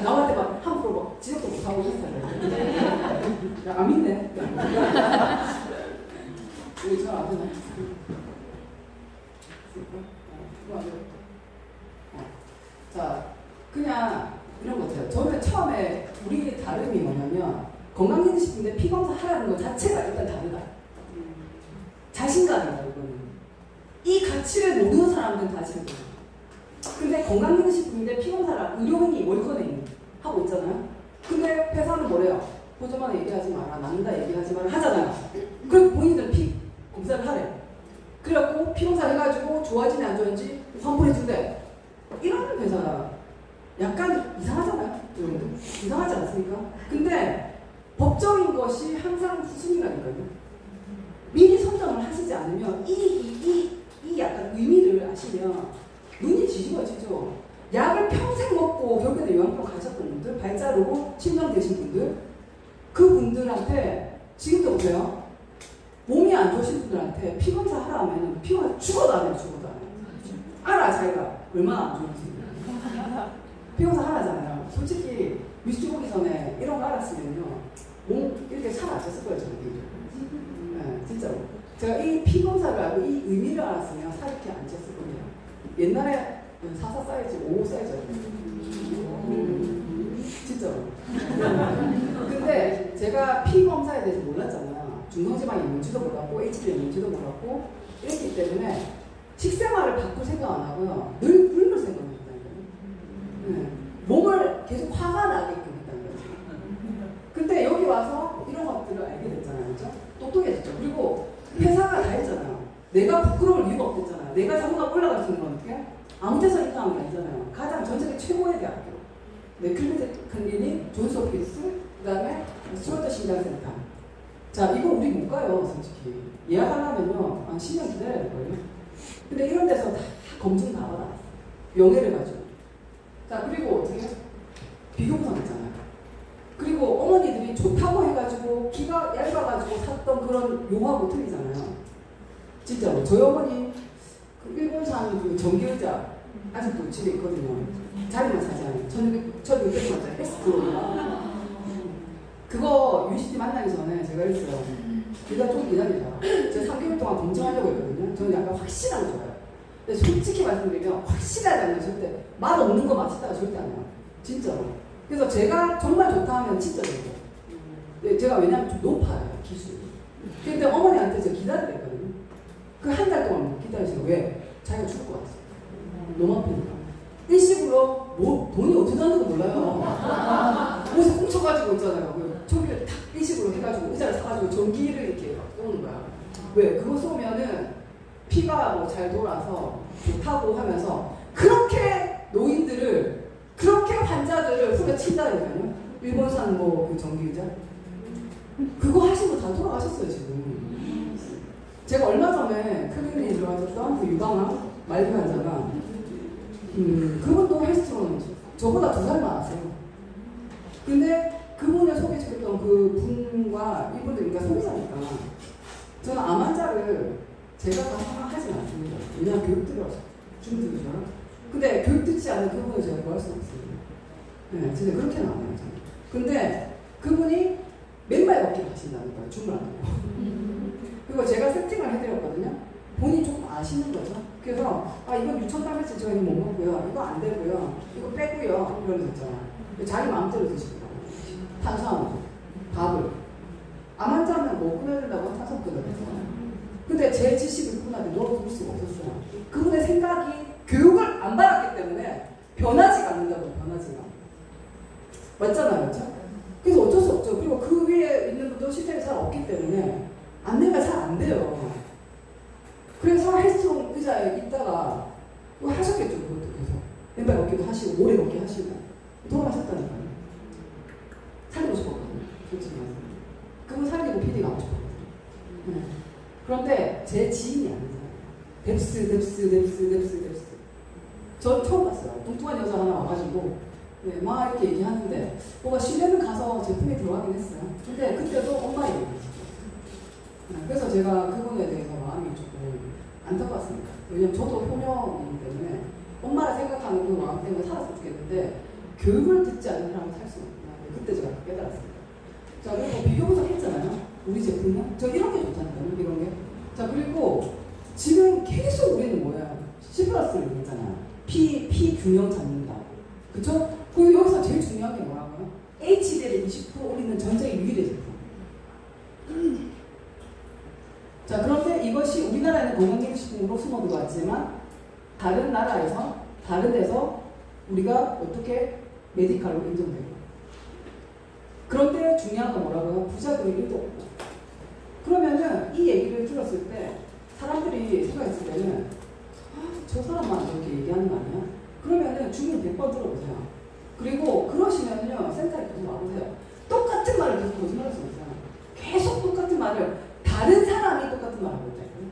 나한테 막 함부로 막 지적도 못하고 했어요. 안 믿네. 여기 잘 안 되나? 자, 그냥 이런 거 같아요. 저는 처음에 우리 다름이 뭐냐면 건강기능식품인데 피검사 하라는 것 자체가 일단 다르다. 자신감이다 이거는. 이 가치를 모르는 사람들은 다 지금. 근데 건강기능식품인데 피검사를 의료인이 월권에 하고 있잖아요. 근데 회사는 뭐래요? 보조만 얘기하지 마라, 남다 얘기하지 마라 하잖아요. 그럼 본인들 피 검사를 하래. 그래갖고 피검사 해가지고 좋아지네 안 좋아지는지 환불해준대. 이런 회사가 약간 이상하잖아요. 이상하지 않습니까? 근데 법적인 것이 항상 후순위라니까요. 미리 선정을 하시지 않으면 이 약간 의미를 아시면 눈이 뒤집어지죠. 약을 평생 먹고 결국에는 요양병 가셨던 분들, 발 자르고 침낭되신 분들, 그분들한테 지금도 보세요. 몸이 안 좋으신 분들한테 피검사 하라 하면 피검사 죽어도 안 해요. 죽어도 안 해요. 알아 자기가 얼마나 안 좋은지. 피검사 하라잖아요. 솔직히 미스트 보기 전에 이런 거 알았으면요. 몸 이렇게 살 안 쪘을 거예요. 저는. 네, 진짜로. 제가 이 피검사를 알고 이 의미를 알았으면 살 이렇게 안 쪘을 겁니다. 옛날에 44 사이즈, 55 사이즈였거든요. 진짜로. 근데 제가 피검사에 대해서 몰랐잖아요. 중성지방이 있는지도 몰랐고 HB가 있는지도 몰랐고 이랬기 때문에 식생활을 바꿀 생각 안 하고요. 늘 굶을 생각을 했다니까요. 네. 몸을 계속 화가 나게끔 했다는 거죠. 근데 여기 와서 이런 것들을 알게 됐잖아요. 그렇죠? 똑똑해졌죠. 그리고 회사가 다 했잖아요. 내가 부끄러울 이유가 없댔잖아요. 내가 전문가 올라갈 수 있는 건 어떻게? 아무 데서 입당한 게 아니잖아요. 가장 전 세계 최고의 대학교. 네, 클리닉 클리닉, 존스홉킨스, 그 다음에 스튜어트 신장센터. 자, 이거 우리 못 가요, 솔직히. 예약하려면요, 한 10년 기다려야 될걸요. 근데 이런 데서 다 검증 다 받아. 명예를 가지고. 자, 그리고 어떻게? 비교부상 있잖아요. 그리고 어머니들이 좋다고 해가지고, 기가 얇아가지고 샀던 그런 용어하고 틀리잖아요. 진짜로. 저희 어머니, 그 일본 사는 그 전기의자, 아직도 집에 있거든요. 자리만 차지하는. 1600만짜리 헬스 들어오나. 그거 UCT 만나기 전에 제가 했어요. 네가 좀 기다리자. 제가 3개월 동안 검증하려고 했거든요. 저는 약간 확실한 거 좋아해요. 근데 솔직히 말씀드리면 확실하지 않아요. 절대. 맛 없는 거 맛있다가 절대 안 해요. 진짜로. 그래서 제가 정말 좋다 하면 진짜 좋고. 네, 제가 왜냐면 좀 높아요. 기술이. 근데 어머니한테 제가 기다리라 했거든요. 그 한 달 동안 기다리시고 왜? 자기가 죽을 것 같았어요. 너무 아프니까. 일시불로 뭐 돈이 어디서 나는지도 몰라요. 옷에 훔쳐가지고 있잖아요. 그 전기를 탁 일시불로 해가지고 의자를 사가지고 전기를 이렇게 막 쏘는 거야. 왜? 그거 쏘면은 피가 뭐 잘 돌아서 좋다고 하면서 그렇게 노인들을 그렇게 환자들을 후려친다니까요. 일본산 뭐 그 전기 의자 그거 하시고 다 돌아가셨어요 지금. 제가 얼마 전에 클리닉에 들어가셨던 그 유방암 말기 환자가 그분도 헬스트론 저보다 2살 많았어요. 근데 그분을 소개시켰던 그 분과 이분들 그러니까 소비자니까 저는 암 환자를 제가 다 하진 않습니다. 왜냐하면 교육 들여서 중들이잖아. 근데 교육 듣지 않은 그분을 제가 구할 수는 없습니다. 네, 진짜 그렇게는 안 해요. 저는. 근데 그분이 맨발 걷기 하신다는 거예요. 줌을 안 하고. 그리고 제가 세팅을 해드렸거든요. 본인이 조금 아시는 거죠. 그래서 이건 유천단백질 제가 이거 못 먹고요. 이거 안 되고요. 이거 빼고요. 이러면서 있잖아요. 자기 마음대로 드시고요. 탄수화물, 밥을. 암 환자는 뭐 끊어야 된다고 탄수화물 끊어야 되잖아요. 근데 제 지식을 그분한테 넣어줄 수가 없었어요. 그분의 생각이 교육을 안 받았기 때문에 변하지가 않는다고, 변하지가. 맞잖아요, 그렇죠? 그래서 어쩔 수 없죠. 그리고 그 위에 있는 분도 시스템이 잘 없기 때문에 안내가 잘 안 돼요. 그래서 헬스룸 의자에 있다가 이거 하셨겠죠, 그것도 계속. 왼발 걷기도 하시고, 모래 걷기 하시고. 돌아가셨다니까요. 살리고 싶었거든요. 솔직히 말해서. 그분 살리고 PD가 하고 싶었거든요. 네. 그런데 제 지인이 아니잖아요. 뎁스. 저 처음 봤어요. 뚱뚱한 여자 하나 와가지고, 네, 막 이렇게 얘기하는데, 뭐가 실내는 가서 제품이 들어가긴 했어요. 근데 그때도 엄마 얘기했어요. 네, 그래서 제가 그분에 대해서 마음이 조금 안타깝습니다. 왜냐면 저도 효녀이기 때문에 엄마를 생각하는 그 마음 때문에 살았으면 좋겠는데, 교육을 듣지 않는 사람은 살 수는 없구나. 그때 제가 깨달았습니다. 자, 그리고 비교 분석했잖아요. 우리 제품은. 저 이런 게 좋다니까요. 이런 게. 자, 그리고 지금 계속 우리는 뭐야? C+를 얘기했잖아요. P 균형 잡는다. 그쵸? 그리고 여기서 제일 중요한 게 뭐라고요? HD를 20% 올리는 전쟁의 유일의 제품. 자, 그런데 이것이 우리나라에는 건강기능식품으로 숨어 들어왔지만 다른 나라에서, 다른 데서 우리가 어떻게 메디칼로 인정되고. 그런데 중요한 건 뭐라고요? 부작용이 1도 없고. 그러면은 이 얘기를 들었을 때 사람들이 생각했을 때는 저 사람만 이렇게 얘기하는 거 아니야? 그러면은 주문 100번 들어보세요. 그리고 그러시면요, 센터에 계속 와보세요. 똑같은 말을 계속 거짓말할 수 있어요. 계속 똑같은 말을, 다른 사람이 똑같은 말을 하고 있다고요.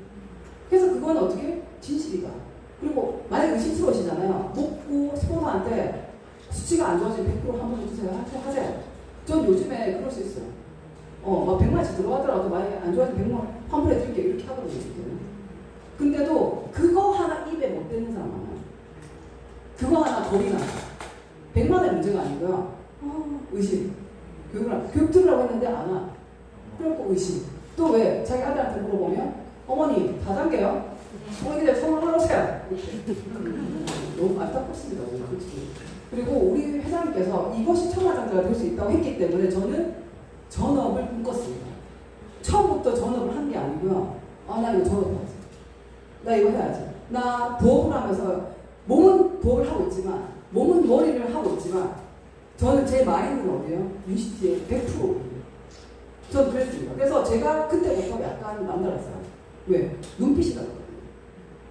그래서 그건 어떻게? 진실이다. 그리고 만약 의심스러우시잖아요. 묻고 스폰서한테 수치가 안 좋아지면 100% 한 번 해주세요. 하세요. 전 요즘에 그럴 수 있어요. 막 100만원씩 들어가더라도 만약에 안 좋아지면 100만 원 환불해드릴게요. 이렇게 하거든요. 근데도 그거 하나 입에 못 대는 사람 많아요. 그거 하나 겁이 나요. 100만원의 문제가 아니고요. 의심. 교육 들으라고 했는데 안 와. 그래갖고 의심. 또 왜? 자기 아들한테 물어보면 어머니 다단계요? 어머니들 성공을 하세요. 너무 안타깝습니다. 솔직히. 그리고 우리 회장님께서 이것이 천하장사가 될 수 있다고 했기 때문에 저는 전업을 꿈꿨습니다. 처음부터 전업을 한 게 아니고요. 나 이거 전업해야지. 나 이거 해야지. 나 부업을 하면서 몸은 부업을 하고 있지만, 몸은 머리를 하고 있지만, 저는 제 마인드는 어디에요? 유니시티의 100%. 저는 그랬습니다. 그래서 제가 그때부터 약간 남달랐어요. 왜? 눈빛이 달랐거든요.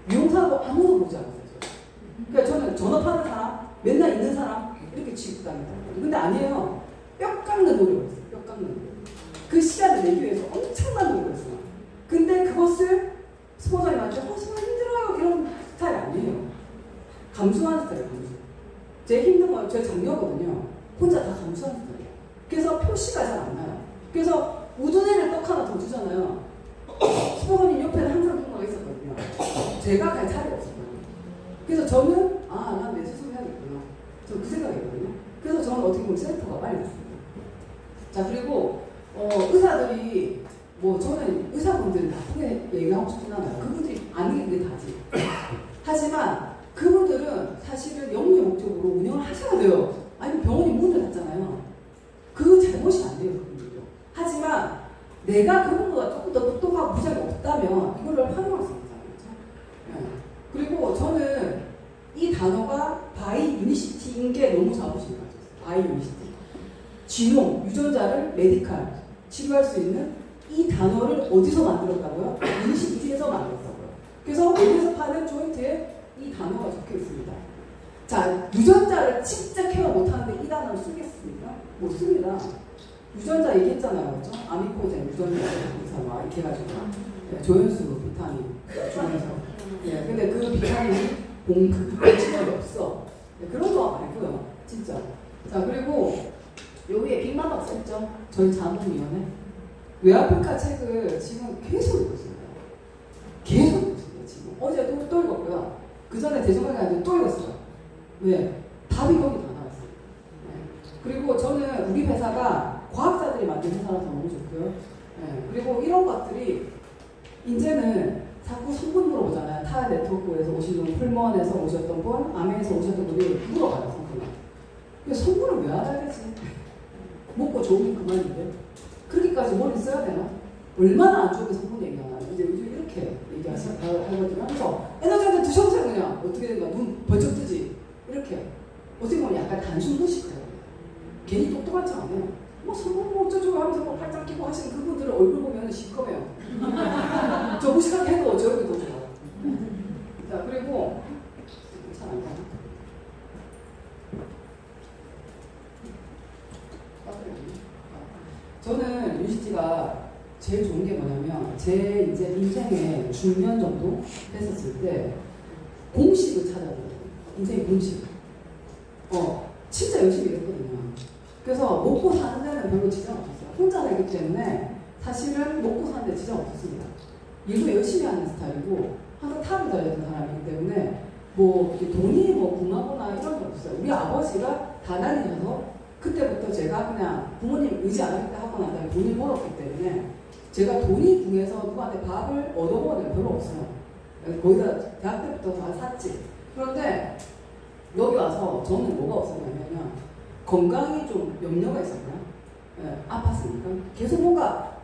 미용사도 아무도 보지 않았어요. 그러니까 저는 전업하는 사람, 맨날 있는 사람, 이렇게 취급당했다. 근데 아니에요. 뼈 깎는 노력을 했어요. 뼈 깎는 노력. 그 시간을 내기 위해서 엄청난 노력을 했어요. 근데 그것을 스폰서님한테 정말 힘들어요. 이런 스타일이 아니에요. 감수하는 스타일이에요. 감수. 제 힘든 건 제 장녀거든요. 혼자 다 감수하는 스타일이에요. 그래서 표시가 잘 안 나요. 그래서 우둔애를 떡 하나 더 주잖아요. 스폰서님 옆에는 항상 누군가가 있었거든요. 제가 갈 차례가 없었거든요. 그래서 저는 난 내 스스로 해야겠구나. 저는 그 생각이거든요. 그래서 저는 어떻게 보면 셀프가 빨리 됐습니다. 자, 그리고 의사들이 저는 의사분들은 나쁘게 얘기하고 싶진 않아요. 그분들이 아는 게 다지. 하지만 그분들은 사실은 영유의 목적으로 운영을 하셔야 돼요. 아니면 병원이 문을 닫잖아요. 그 잘못이 안 돼요, 그분들도. 하지만 내가 그분보다 조금 더 똑똑하고 부작이 없다면 이걸 활용할 수 있잖아요. 그렇죠? 그리고 저는 이 단어가 바이 유니시티인 게 너무 자부심이 가졌어요. 바이 유니시티. 지놈, 유전자를 메디칼, 치료할 수 있는 이 단어를 어디서 만들었다고요? 유니시티에서 만들었다고요. 그래서 여기서 파는 조인트에 이 단어가 적혀 있습니다. 자, 유전자를 진짜 케어 못하는데 이 단어를 쓰겠습니까? 못 씁니다. 유전자 얘기했잖아요. 그렇죠? 아미코젠, 유전자, 막 이렇게 해가지고. 네, 조연수 비타민 중에서. 네, 근데 그 비타민이 공급이 없어. 네, 그런 거 말고요. 진짜. 자, 그리고 여기에 빅만 박사 있죠? 저희 자문위원회. 외화평가 책을 지금 계속 읽고 있습니다. 계속 읽고 있습니다. 지금. 어제 또 읽었고요. 그 전에 대전강의 아들 또 읽었어요. 왜? 답이 거기 다 나왔어요. 네. 그리고 저는 우리 회사가 과학자들이 만든 회사라서 너무 좋고요. 네. 그리고 이런 것들이 이제는 자꾸 성분 물어보잖아요. 타 네트워크에서 오신 분, 풀먼에서 오셨던 분, 아메에서 오셨던 분이 물어봐요, 성분을. 근데 성분을 왜 알아야 되지? 먹고 좋으면 그만인데. 그렇게까지 머리 써야 되나? 얼마나 안 좋은 성분 얘기하나요? 이제 요즘 이렇게 이렇게 얘기하거든요. 그래서 에너지한테 드셔보세요. 그냥 어떻게 된가 눈 번쩍 뜨지. 이렇게 어떻게 보면 약간 단순 무식해요. 괜히 똑똑하지 않아요. 뭐 성공 뭐 어쩌고 하면서 뭐 팔짱 끼고 하시는 그분들의 얼굴 보면 시커매요. 저 무식하게 해도 저렇게 더 좋아요. 자, 그리고 잘 안 가나? 저는 유시티가 제일 좋은 게 뭐냐면 제 이제 인생의 중년 정도 했었을 때 공식을 찾아보거든요. 인생의 공식. 진짜 열심히 일했거든요. 그래서 먹고 사는 데는 별로 지장 없었어요. 혼자 살기 때문에 사실은 먹고 사는 데 지장 없었습니다. 일도 열심히 하는 스타일이고 항상 탑을 달렸던 사람이기 때문에 뭐 돈이 뭐 궁하거나 이런 게 없어요. 우리 아버지가 다 다니셔서 그때부터 제가 그냥 부모님 의지 안 하겠다 하고 난 다음에 돈을 벌었기 때문에 제가 돈이 궁해서 누구한테 밥을 얻어먹은 데 별로 없어요. 거기다 대학 때부터 다 샀지. 그런데 여기 와서 저는 뭐가 없었냐면 건강이 좀 염려가 있었고요. 네, 아팠으니까 계속 뭔가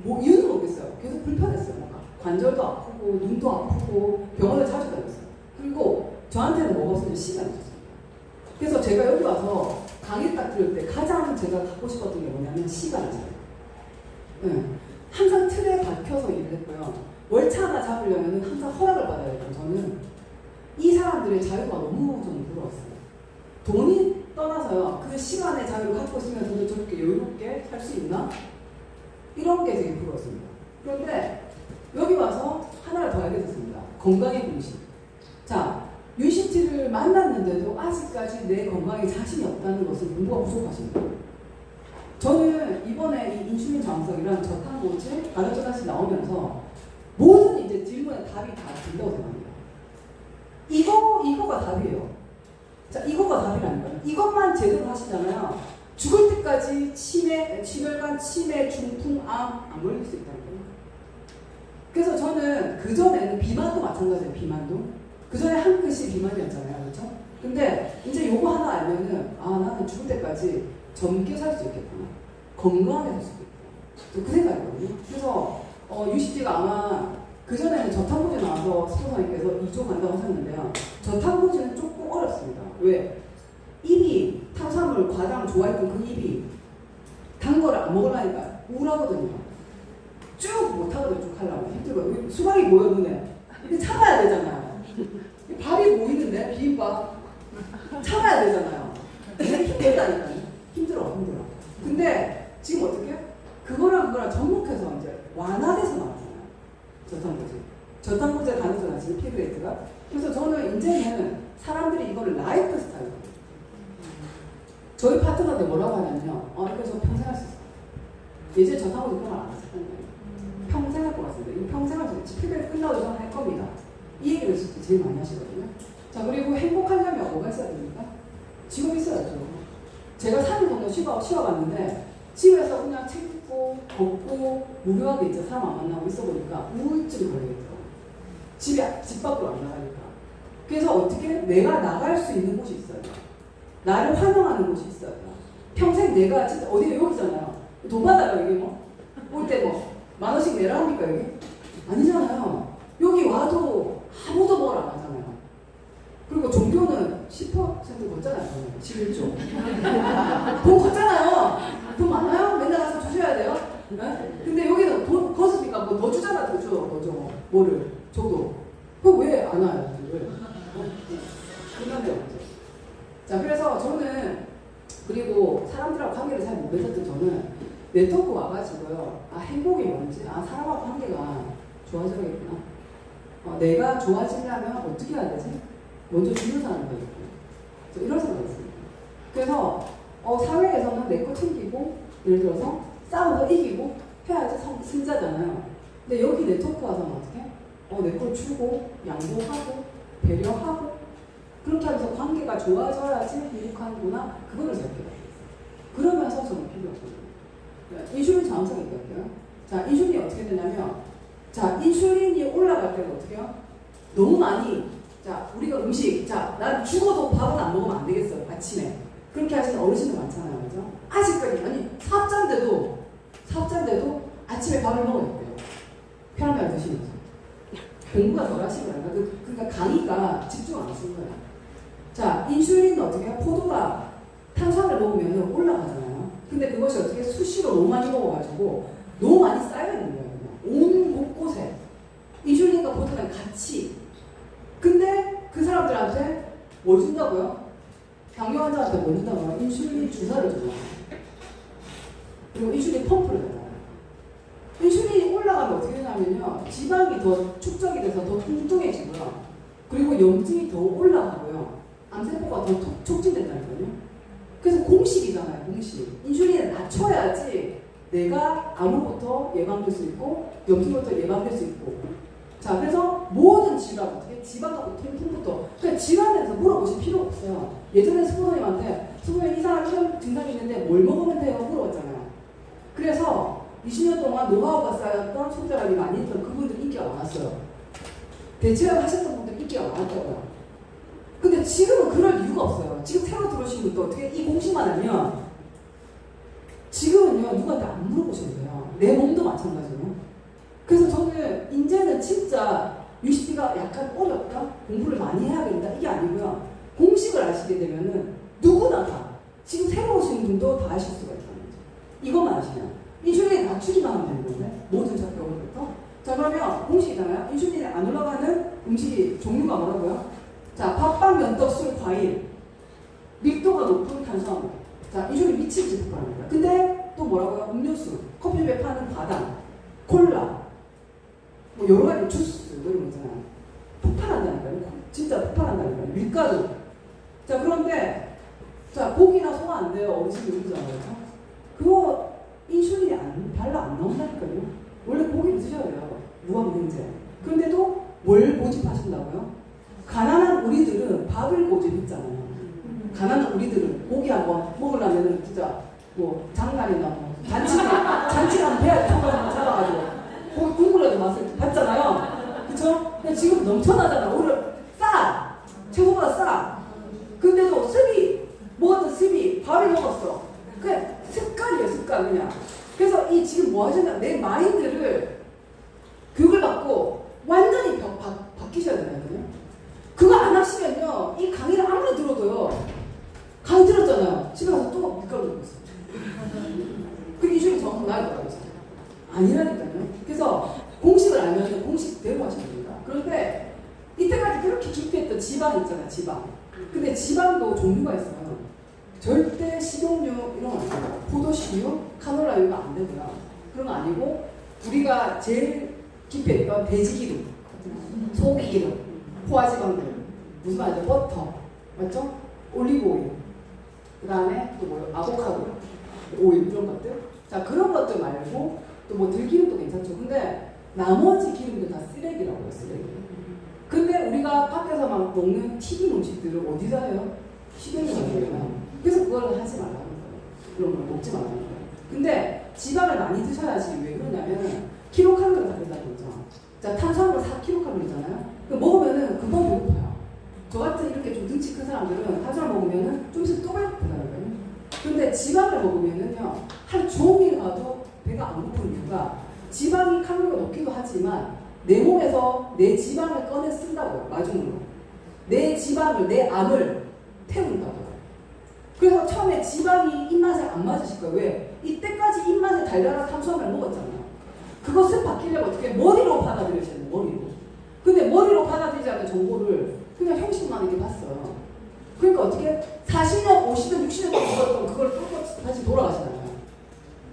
뭐 이유는 모르겠어요. 계속 불편했어요. 뭔가 관절도 아프고 눈도 아프고 병원을 자주 다녔어요. 그리고 저한테는 뭐가 없으면 시간이 없었어요. 그래서 제가 여기 와서 강의 딱 들을 때 가장 제가 갖고 싶었던 게 뭐냐면 시간이잖아요. 네. 항상 틀에 박혀서 일을 했고요. 월차 하나 잡으려면 항상 허락을 받아야 돼요. 저는 이 사람들의 자유가 너무 저는 부러웠어요. 돈이 떠나서요. 그 시간의 자유를 갖고 있으면서도 저렇게 여유롭게 살 수 있나? 이런 게 되게 부러웠습니다. 그런데 여기 와서 하나를 더 알게 됐습니다. 건강의 공식. 자, 유시티를 만났는데도 아직까지 내 건강에 자신이 없다는 것은 공부가 부족하십니다. 저는 이번에 이 인슐린 저항성이랑 저탄고체, 가르쳐다시 나오면서 모든 이제 질문의 답이 다 된다고 생각합니다. 이거가 답이에요. 자, 이거가 답이라니까요. 이것만 제대로 하시잖아요. 죽을 때까지 치매관, 치매, 중풍, 안 걸릴 수 있다니까요. 그래서 저는 그전에는 비만도 마찬가지예요. 비만도. 그전에 한 끗이 비만이었잖아요. 그렇죠? 근데 이제 요거 하나 알면은 나는 죽을 때까지 젊게 살 수 있겠구나. 건강하게 살 수 있겠구나. 그 생각이거든요. 그래서 유시티가 아마 그전에는 저탄고지 나와서 스토사님께서 2조 간다고 하셨는데요. 저탄고지는 조금 어렵습니다. 왜? 입이 탄수화물 과당 좋아했던 그 입이 단 거를 안 먹으려니까 우울하거든요. 쭉 못하거든요. 쭉 하려면 힘들거든요. 수박이 보여 눈에. 근데 참아야 되잖아요. 밥이 보이는데 비빔밥 참아야 되잖아요. 힘들다니까요. 힘들어. 근데 지금 어떻게? 그거랑 접목해서 이제 완화돼서 나왔잖아요. 저탄고제 가능성이 지금 피드레이트가. 그래서 저는 이제는 사람들이 이거를 라이프 스타일로. 저희 파트너한테 뭐라고 하냐면요. 이거 저 평생 할 수 있어요. 예전에 저탄고제 그런 말 안 하셨던 거예요. 평생 할 것 같습니다. 이거 평생 할 수 있어요. 피드레이트 끝나도 저는 할 겁니다. 이 얘기를 제일 많이 하시거든요. 자, 그리고 행복하려면 뭐가 있어야 됩니까? 직업 있어야죠. 제가 3일 정도 쉬어갔는데 집에서 그냥 책 읽고 걷고 무료하게 이제 사람 안 만나고 있어 보니까 우울증이 걸리겠더라고요. 집 밖으로 안 나가니까. 그래서 어떻게 내가 나갈 수 있는 곳이 있어요. 나를 환영하는 곳이 있어요. 평생 내가 진짜 어디 여기잖아요. 돈 받아요 여기 뭐. 올 때 뭐 10,000원씩 내라 합니까 여기? 아니잖아요. 여기 와도 아무도 뭘 안 하잖아요. 그리고 종교는 10% 걷잖아요. 11조. 돈 걷잖아요. 돈 많아요? 맨날 가서 주셔야 돼요? 네? 근데 여기는 돈 거스니까 뭐 더 주잖아. 더 줘. 뭐를 줘도. 그거 왜 안 와요? 왜? 그런데 언제? 자, 그래서 저는 그리고 사람들하고 관계를 잘 못 맺었던 저는 네트워크 와가지고요. 행복이 뭔지, 사람하고 관계가 좋아져야겠구나. 내가 좋아지려면 어떻게 해야 되지? 먼저 주는 사람이 있고 이런 생각이 있습니다. 그래서 사회에서는 내 거 챙기고 예를 들어서 싸워서 이기고 해야지 승자잖아요. 근데 여기 네트워크 와서는 어떻게? 내 걸 주고 양보하고 배려하고 그렇게 하면서 관계가 좋아져야지 행복하는구나. 그거를 잘 깨달았어요. 그러면서 저는 필요하거든요. 인슐린 저항성이 있거든요. 자, 인슐린이 어떻게 되냐면 자, 인슐린이 올라갈 때는 어떻게 해요? 너무 많이 자, 우리가 음식 난 죽어도 밥은 안 먹으면 안 되겠어요. 아침에. 그렇게 하시는 어르신들 많잖아요. 그죠? 아직까지 사업자인데도 아침에 밥을 먹어야 돼요. 편하게 드시면서. 공부가 덜 하신 거예요. 그러니까 강의가 집중 안 하신 거예요. 자, 인슐린은 어떻게 해요? 포도가 탄수화물 먹으면 올라가잖아요. 근데 그것이 어떻게 수시로 너무 많이 먹어가지고 너무 많이 쌓여있는 거예요. 온 곳곳에. 인슐린과 포도는 같이. 근데 그 사람들한테 뭘 준다고요? 당뇨 환자한테 뭘 준다고요? 인슐린 주사를 주잖아요. 그리고 인슐린 펌프를 하잖아요. 인슐린이 올라가면 어떻게 되냐면요. 지방이 더 축적이 돼서 더 뚱뚱해지고요. 그리고 염증이 더 올라가고요. 암세포가 더 촉진된다니까요. 그래서 공식이잖아요. 공식. 인슐린을 낮춰야지 내가 암으로부터 예방될 수 있고 염증부터 예방될 수 있고. 자, 그래서 모든 질환 어떻게 지방하고 통풍부터 그러니까 질환에 대해서 물어보실 필요가 없어요. 예전에 스포선님한테 스포선님 이상한 이런 증상이 있는데 뭘 먹으면 돼요? 물어봤잖아요. 그래서 20년 동안 노하우가 쌓였던 소비자들이 많이 했던 그분들 인기가 많았어요. 대체를 하셨던 분들 인기가 많았다고요. 근데 지금은 그럴 이유가 없어요. 지금 새로 들어오신 분도 어떻게 이 공식만 하면 지금은요 누구한테 안 물어보셔도 돼요. 내 몸도 마찬가지예요. 그래서 저는 이제는 진짜 UCT가 약간 어렵다? 공부를 많이 해야 된다? 이게 아니고요. 공식을 아시게 되면은 누구나 다 지금 새로 오신 분도 다 아실 수가 있다는 거죠. 이것만 아시면 인슐린 낮추기만 하면 되는 건데 모든 작용으로부터. 자, 그러면 공식이잖아요. 인슐린이 안 올라가는 음식이 종류가 뭐라고요? 자, 팥빵, 면떡, 술, 과일. 밀도가 높은 탄수화물. 자, 인슐린 미치지 폭발합니다. 근데 또 뭐라고요? 음료수, 커피숍에 파는 과당, 콜라, 뭐 여러 가지 주스 뭐 이런 거 있잖아요. 폭발한다니까요. 진짜 폭발한다니까요. 밀가루. 자, 그런데 자, 고기나 소화 안 돼요. 어르신들 그러잖아요. 그렇죠? 그거 인슐린이 별로 안 나온다니까요. 원래 고기를 드셔야 돼요. 무항생제. 그런데도 뭘 고집하신다고요? 가난한 우리들은 밥을 고집했잖아요. 가난한 우리들은 고기 한번 먹으려면 진짜 뭐 장날이나 뭐 잔치랑 배 한번 잡아가지고 고기 국물에도 맛을 봤잖아요. 그쵸? 근데 지금 넘쳐나잖아. 오히려 싸! 최고보다 싸! 근데도 습이 먹었던 습이 밥을 먹었어. 그냥 습관이에요. 습관 그냥. 그래서 이 지금 뭐 하셨나 내 마인드를 교육을 받고 완전히 바뀌셔야 되거든요. 그거 안 하시면요, 이 강의를 아무리 들어도요, 강의 들었잖아요. 집에 가서 또 밀가루 먹고 있어요. 그 인슐린 정확히 나을 거라고 했잖아요. 아니라니까요. 그래서 공식을 알면 공식대로 하시면 됩니다. 그런데 이때까지 그렇게 깊이 했던 지방 있잖아요, 지방. 근데 지방도 종류가 있어요. 절대 식용유 이런 거 안 돼요. 포도식유, 카놀라유가 안 되고요. 그런 거 아니고 우리가 제일 깊이 했던 돼지기름, 소고기기름, 포화지방들, 무슨 말이죠? 버터, 맞죠? 올리브오일, 그 다음에 또 뭐요? 아보카도, 오일 이런 것들. 자, 그런 것들 말고 또 뭐 들기름도 괜찮죠. 근데 나머지 기름들 다 쓰레기라고 해요, 쓰레기. 근데 우리가 밖에서 막 먹는 튀긴 음식들을 어디다 해요? 식용유잖아요. 그래서 그걸 하지 말라는 거예요. 그런 걸 먹지 말라는 거예요. 근데 지방을 많이 드셔야지. 왜 그러냐면 킬로칼로리가 다르다는 거죠. 자, 탄수화물 4kcal잖아요. 먹으면은 금방 배고파요. 저 같은 이렇게 좀 등치 큰 사람들은 탄수화물 먹으면은 좀 있으면 또 배고프더라고요. 근데 지방을 먹으면은요, 하루 종일 가도 배가 안 고픈 이유가 지방이 칼로리가 높기도 하지만 내 몸에서 내 지방을 꺼내 쓴다고요. 마중으로. 내 지방을, 내 암을 태운다고요. 그래서 처음에 지방이 입맛에 안 맞으실 거예요. 왜? 이때까지 입맛에 달달한 탄수화물을 먹었잖아요. 그것을 바뀌려면 어떻게 머리로 받아들여야 돼요. 머리로. 근데 머리로 받아들이지 않는 정보를 그냥 형식만 이렇게 봤어요. 그러니까 어떻게 40년, 50년, 60년 동안 먹었던 그걸 또 다시 돌아가시잖아요.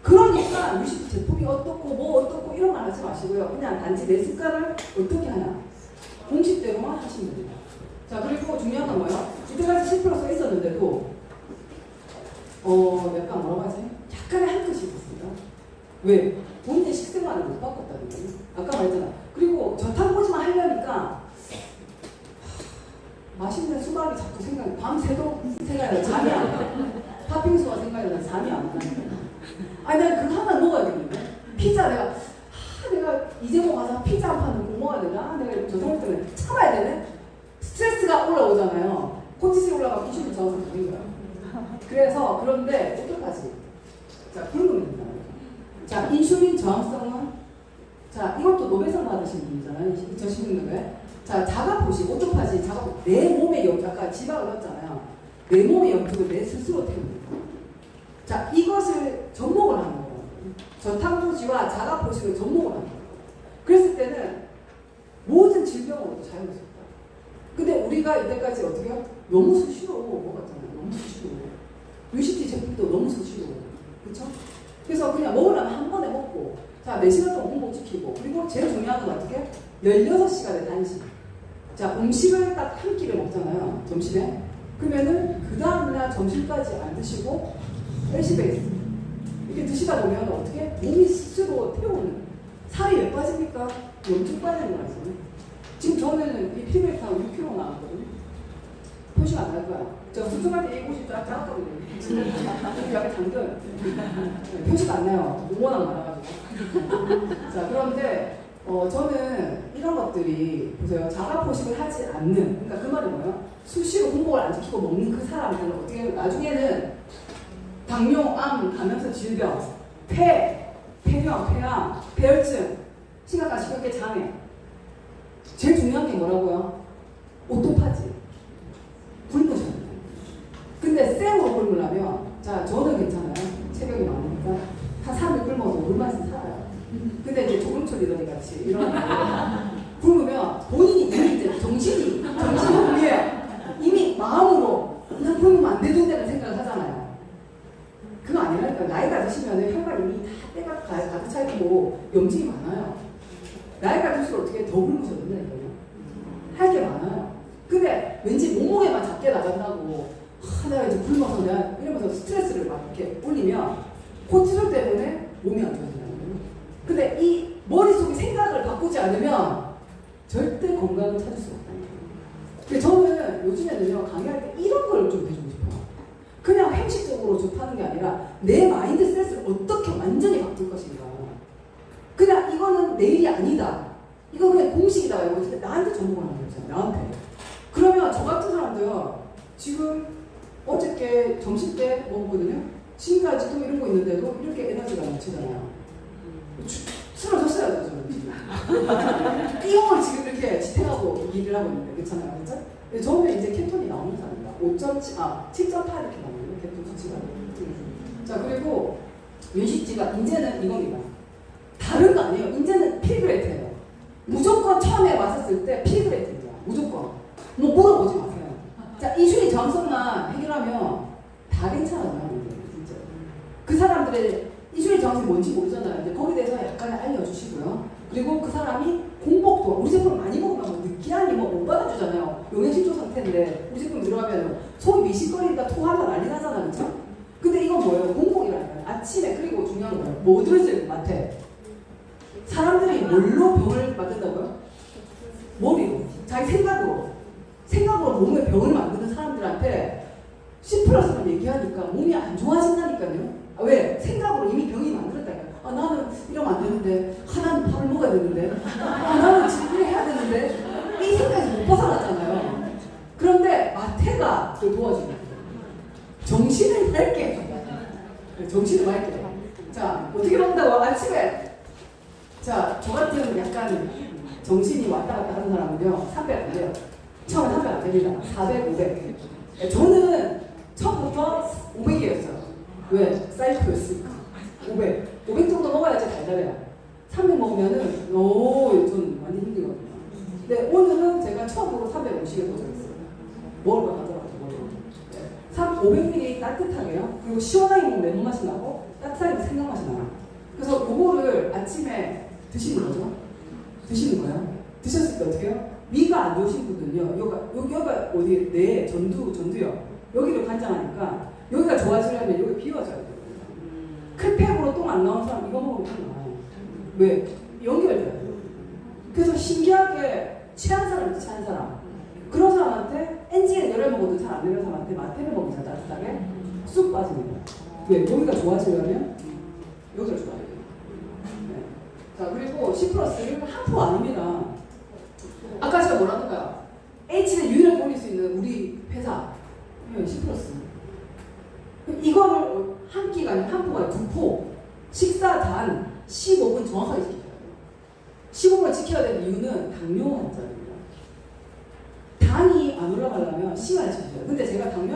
그러니까 UCT 제품이 어떻고 뭐 어떻고 이런 말 하지 마시고요. 그냥 단지 내 습관을 어떻게 하냐. 공식대로만 하시면 됩니다. 자, 그리고 중요한 건 뭐예요? 이때까지 10% 써 있었는데도 약간 뭐라고 하지? 약간의 한 끗이 있었습니다. 왜? 본인의 식생활을 못 바꿨다는 거예요. 아까 말했잖아. 그리고 저탄고지만 하려니까 맛있는 수박이 자꾸 생각이 밤새도록 생각이 나. 잠이 안 나. 팥빙수가 생각이 나. 잠이 안 나. 아니 내가 그거 하나 먹어야 되는데 피자 내가 이재모 가서 피자 한 판을 못 먹어야 되나? 내가 저 정도 때문에 참아야 되네? 스트레스가 올라오잖아요. 코티솔이 올라가면 인슐린 저항성 되는 거야. 그래서 그런데 어떡하지? 자, 그런 겁니다. 자, 인슐린 저항성은 자, 이것도 노벨상 받으신 분이잖아요. 2016년에. 자, 자가포식, 오토파지, 내 몸의 염증, 아까 지방을 넣었잖아요. 내 몸의 염증을 내 스스로 태웁니다. 자, 이것을 접목을 하는 거예요. 저탄고지와 자가포식을 접목을 하는 거예요. 그랬을 때는 모든 질병으로도 자유로울 수 있다. 근데 우리가 이때까지 어떻게 해요? 너무 수시로 먹었잖아요. 너무 수시로. UCT 제품도 너무 수시로. 그쵸? 그래서 그냥 먹으려면 한 번에 먹고, 자, 4시간 동안 공복 지키고, 그리고 제일 중요한 건 어떻게? 16시간의 단식. 자, 음식을 딱 한 끼를 먹잖아요. 점심에. 그러면은 그 다음날 점심까지 안 드시고, 헬시베이스. 이렇게 드시다 보면 어떻게? 몸이 스스로 태우는. 살이 왜 빠집니까? 염증 빠지는 거라서. 지금 저는 이 피부에 타고 6kg 나왔거든요. 표시가 안 날 거야. 제가 수술할 때 이 옷이 쫙 작았거든요. 지금 약간 당겨요. 표시가 안 나요. 워낙 많아가지고. 자, 그런데 저는 이런 것들이 보세요. 자가포식을 하지 않는, 그러니까 그 말이 뭐예요? 수시로 공복을 안 지키고 먹는 그 사람들은 어떻게 나중에는 당뇨, 암, 감염성 질병, 폐병, 폐암, 폐혈증, 심각한 식욕계 장애. 제일 중요한 게 뭐라고요? 오토파지. 굶으셔야 돼요. 근데 생으로 굶으려면, 자, 저는 괜찮아요. 체격이 많으니까. 한 3일 굶어서 물만 있으면 살아요. 근데 이제 조금철 리더니 같이 이런 굶으면 본인이 이제 정신이 위에 이미 마음으로 난 굶으면 안 되는데라는 생각을 하잖아요. 그거 아니라니까. 나이가 드시면 혈관 이미 다 때가 가득 차 있고 염증이 많아요. 나이가 들수록 어떻게 더 굶으셔야 된다니까요. 할 게 많아요. 근데 왠지 몸무게만 작게 나간다고 내가 이제 굶어서 내가 이러면서 스트레스를 막 이렇게 올리면 코티솔 때문에 몸이 안 좋아진다는 거예요. 근데 이 머릿속에 생각을 바꾸지 않으면 절대 건강을 찾을 수가 없다는 거예요. 그래서 저는 요즘에는요, 강의할 때 이런 걸 좀 해주고 싶어요. 그냥 형식적으로 좋다는 게 아니라 내 마인드셋을 어떻게 완전히 바꿀 것인가. 그냥 이거는 내 일이 아니다. 이거 그냥 공식이다. 이거 나한테 전공을 하는 거잖아요. 나한테. 그러면 저 같은 사람도요, 지금 어저께 점심 때 먹었거든요. 지금까지도 이러고 있는데도 이렇게 에너지가 넘치잖아요. 쓰러졌어요, 저는 지금. 띠용을 지금 이렇게 지탱하고 일을 하고 있는데, 괜찮아요, 그죠? 저는 이제 케톤이 나오는 사람입니다. 7.8 이렇게 나오는 케톤 수치가. 자, 그리고 윤식지가 이제는 이겁니다. 다른 거 아니에요. 이제는 필그레이트예요. 무조건 처음에 왔었을 때 필그레이트입니다. 무조건. 뭐 물어보지 마세요. 자, 이슈의 저항성만 해결하면 다 괜찮아요. 진짜. 그 사람들의 이슈의 저항성이 뭔지 모르잖아요. 이제 거기에 대해서 약간 알려주시고요. 그리고 그 사람이 공복도, 우리 제품 많이 먹으면 뭐 느끼하니 뭐 못 받아주잖아요. 영양실조 상태인데 우리 제품 들어가면 속이 미식거리니까 토하다 난리 나잖아요. 그렇죠? 근데 이건 뭐예요? 공복이라니까요. 아침에. 그리고 중요한 거예요. 뭐 들었어요? 마트에. 사람들이 뭘로 병을 만든다고요? 머리로. 자기 생각으로 몸에 병을 만드는 사람들한테 C+만 얘기하니까 몸이 안 좋아진다니까요. 아, 왜? 생각으로 이미 병이 만들었다니까. 아, 나는 이러면 안 되는데. 나는 밥을 먹어야 되는데. 나는 지금 이래 해야 되는데. 이 생각에서 못 벗어나잖아요. 그런데 마태가 그걸 도와줍니다. 정신을 맑게. 정신을 맑게. 자, 어떻게 먹는다고? 아침에. 자, 저 같은 약간 정신이 왔다 갔다 하는 사람은요, 300 안 돼요. 처음에 300 안 됩니다. 400, 500. 처음부터 500이었어요. 왜? 사이코였으니까. 500 정도 먹어야지 달달해요. 300 먹으면은, 전 많이 힘들거든요. 근데 오늘은 제가 처음으로 350에 도전했어요. 먹을 거 가져가서 먹어요. 500ml 따뜻하게요. 그리고 시원하게 먹으면 레몬 맛이 나고, 따뜻하게 생강 맛이 나요. 그래서 요거를 아침에 드시는 거죠. 드시는 거예요. 드셨을 때 어떻게 해요? 위가 안 좋으신 분들은요, 여기가 어디, 뇌, 전두요. 여기를 관장하니까, 여기가 좋아지려면 여기 비워져야 돼요. 클팩으로 똥 안 나온 사람 이거 먹으면 똥 나와요. 왜? 연결돼야 돼요. 그래서 신기하게 취한 사람. 그런 사람한테 엔진에 열을 먹어도 잘 안 내는 사람한테 마테를 먹으면 따뜻하게 쑥 빠집니다. 왜? 여기가 좋아지려면 여기가 좋아야 돼요. 네. 자, 그리고 C+는 한포 아닙니다. 아까 제가 뭐라는가요? H는 U를 올릴 수 있는 우리 회사 C+. 이거를 한 끼가 아니라 한 포가 아니라 2포 식사 단 15분 정확하게 지켜야 돼요. 15를 지켜야 되는 이유는 당뇨 환자입니다. 당이 안 올라가려면 시간이 지켜요. 근데 제가 당뇨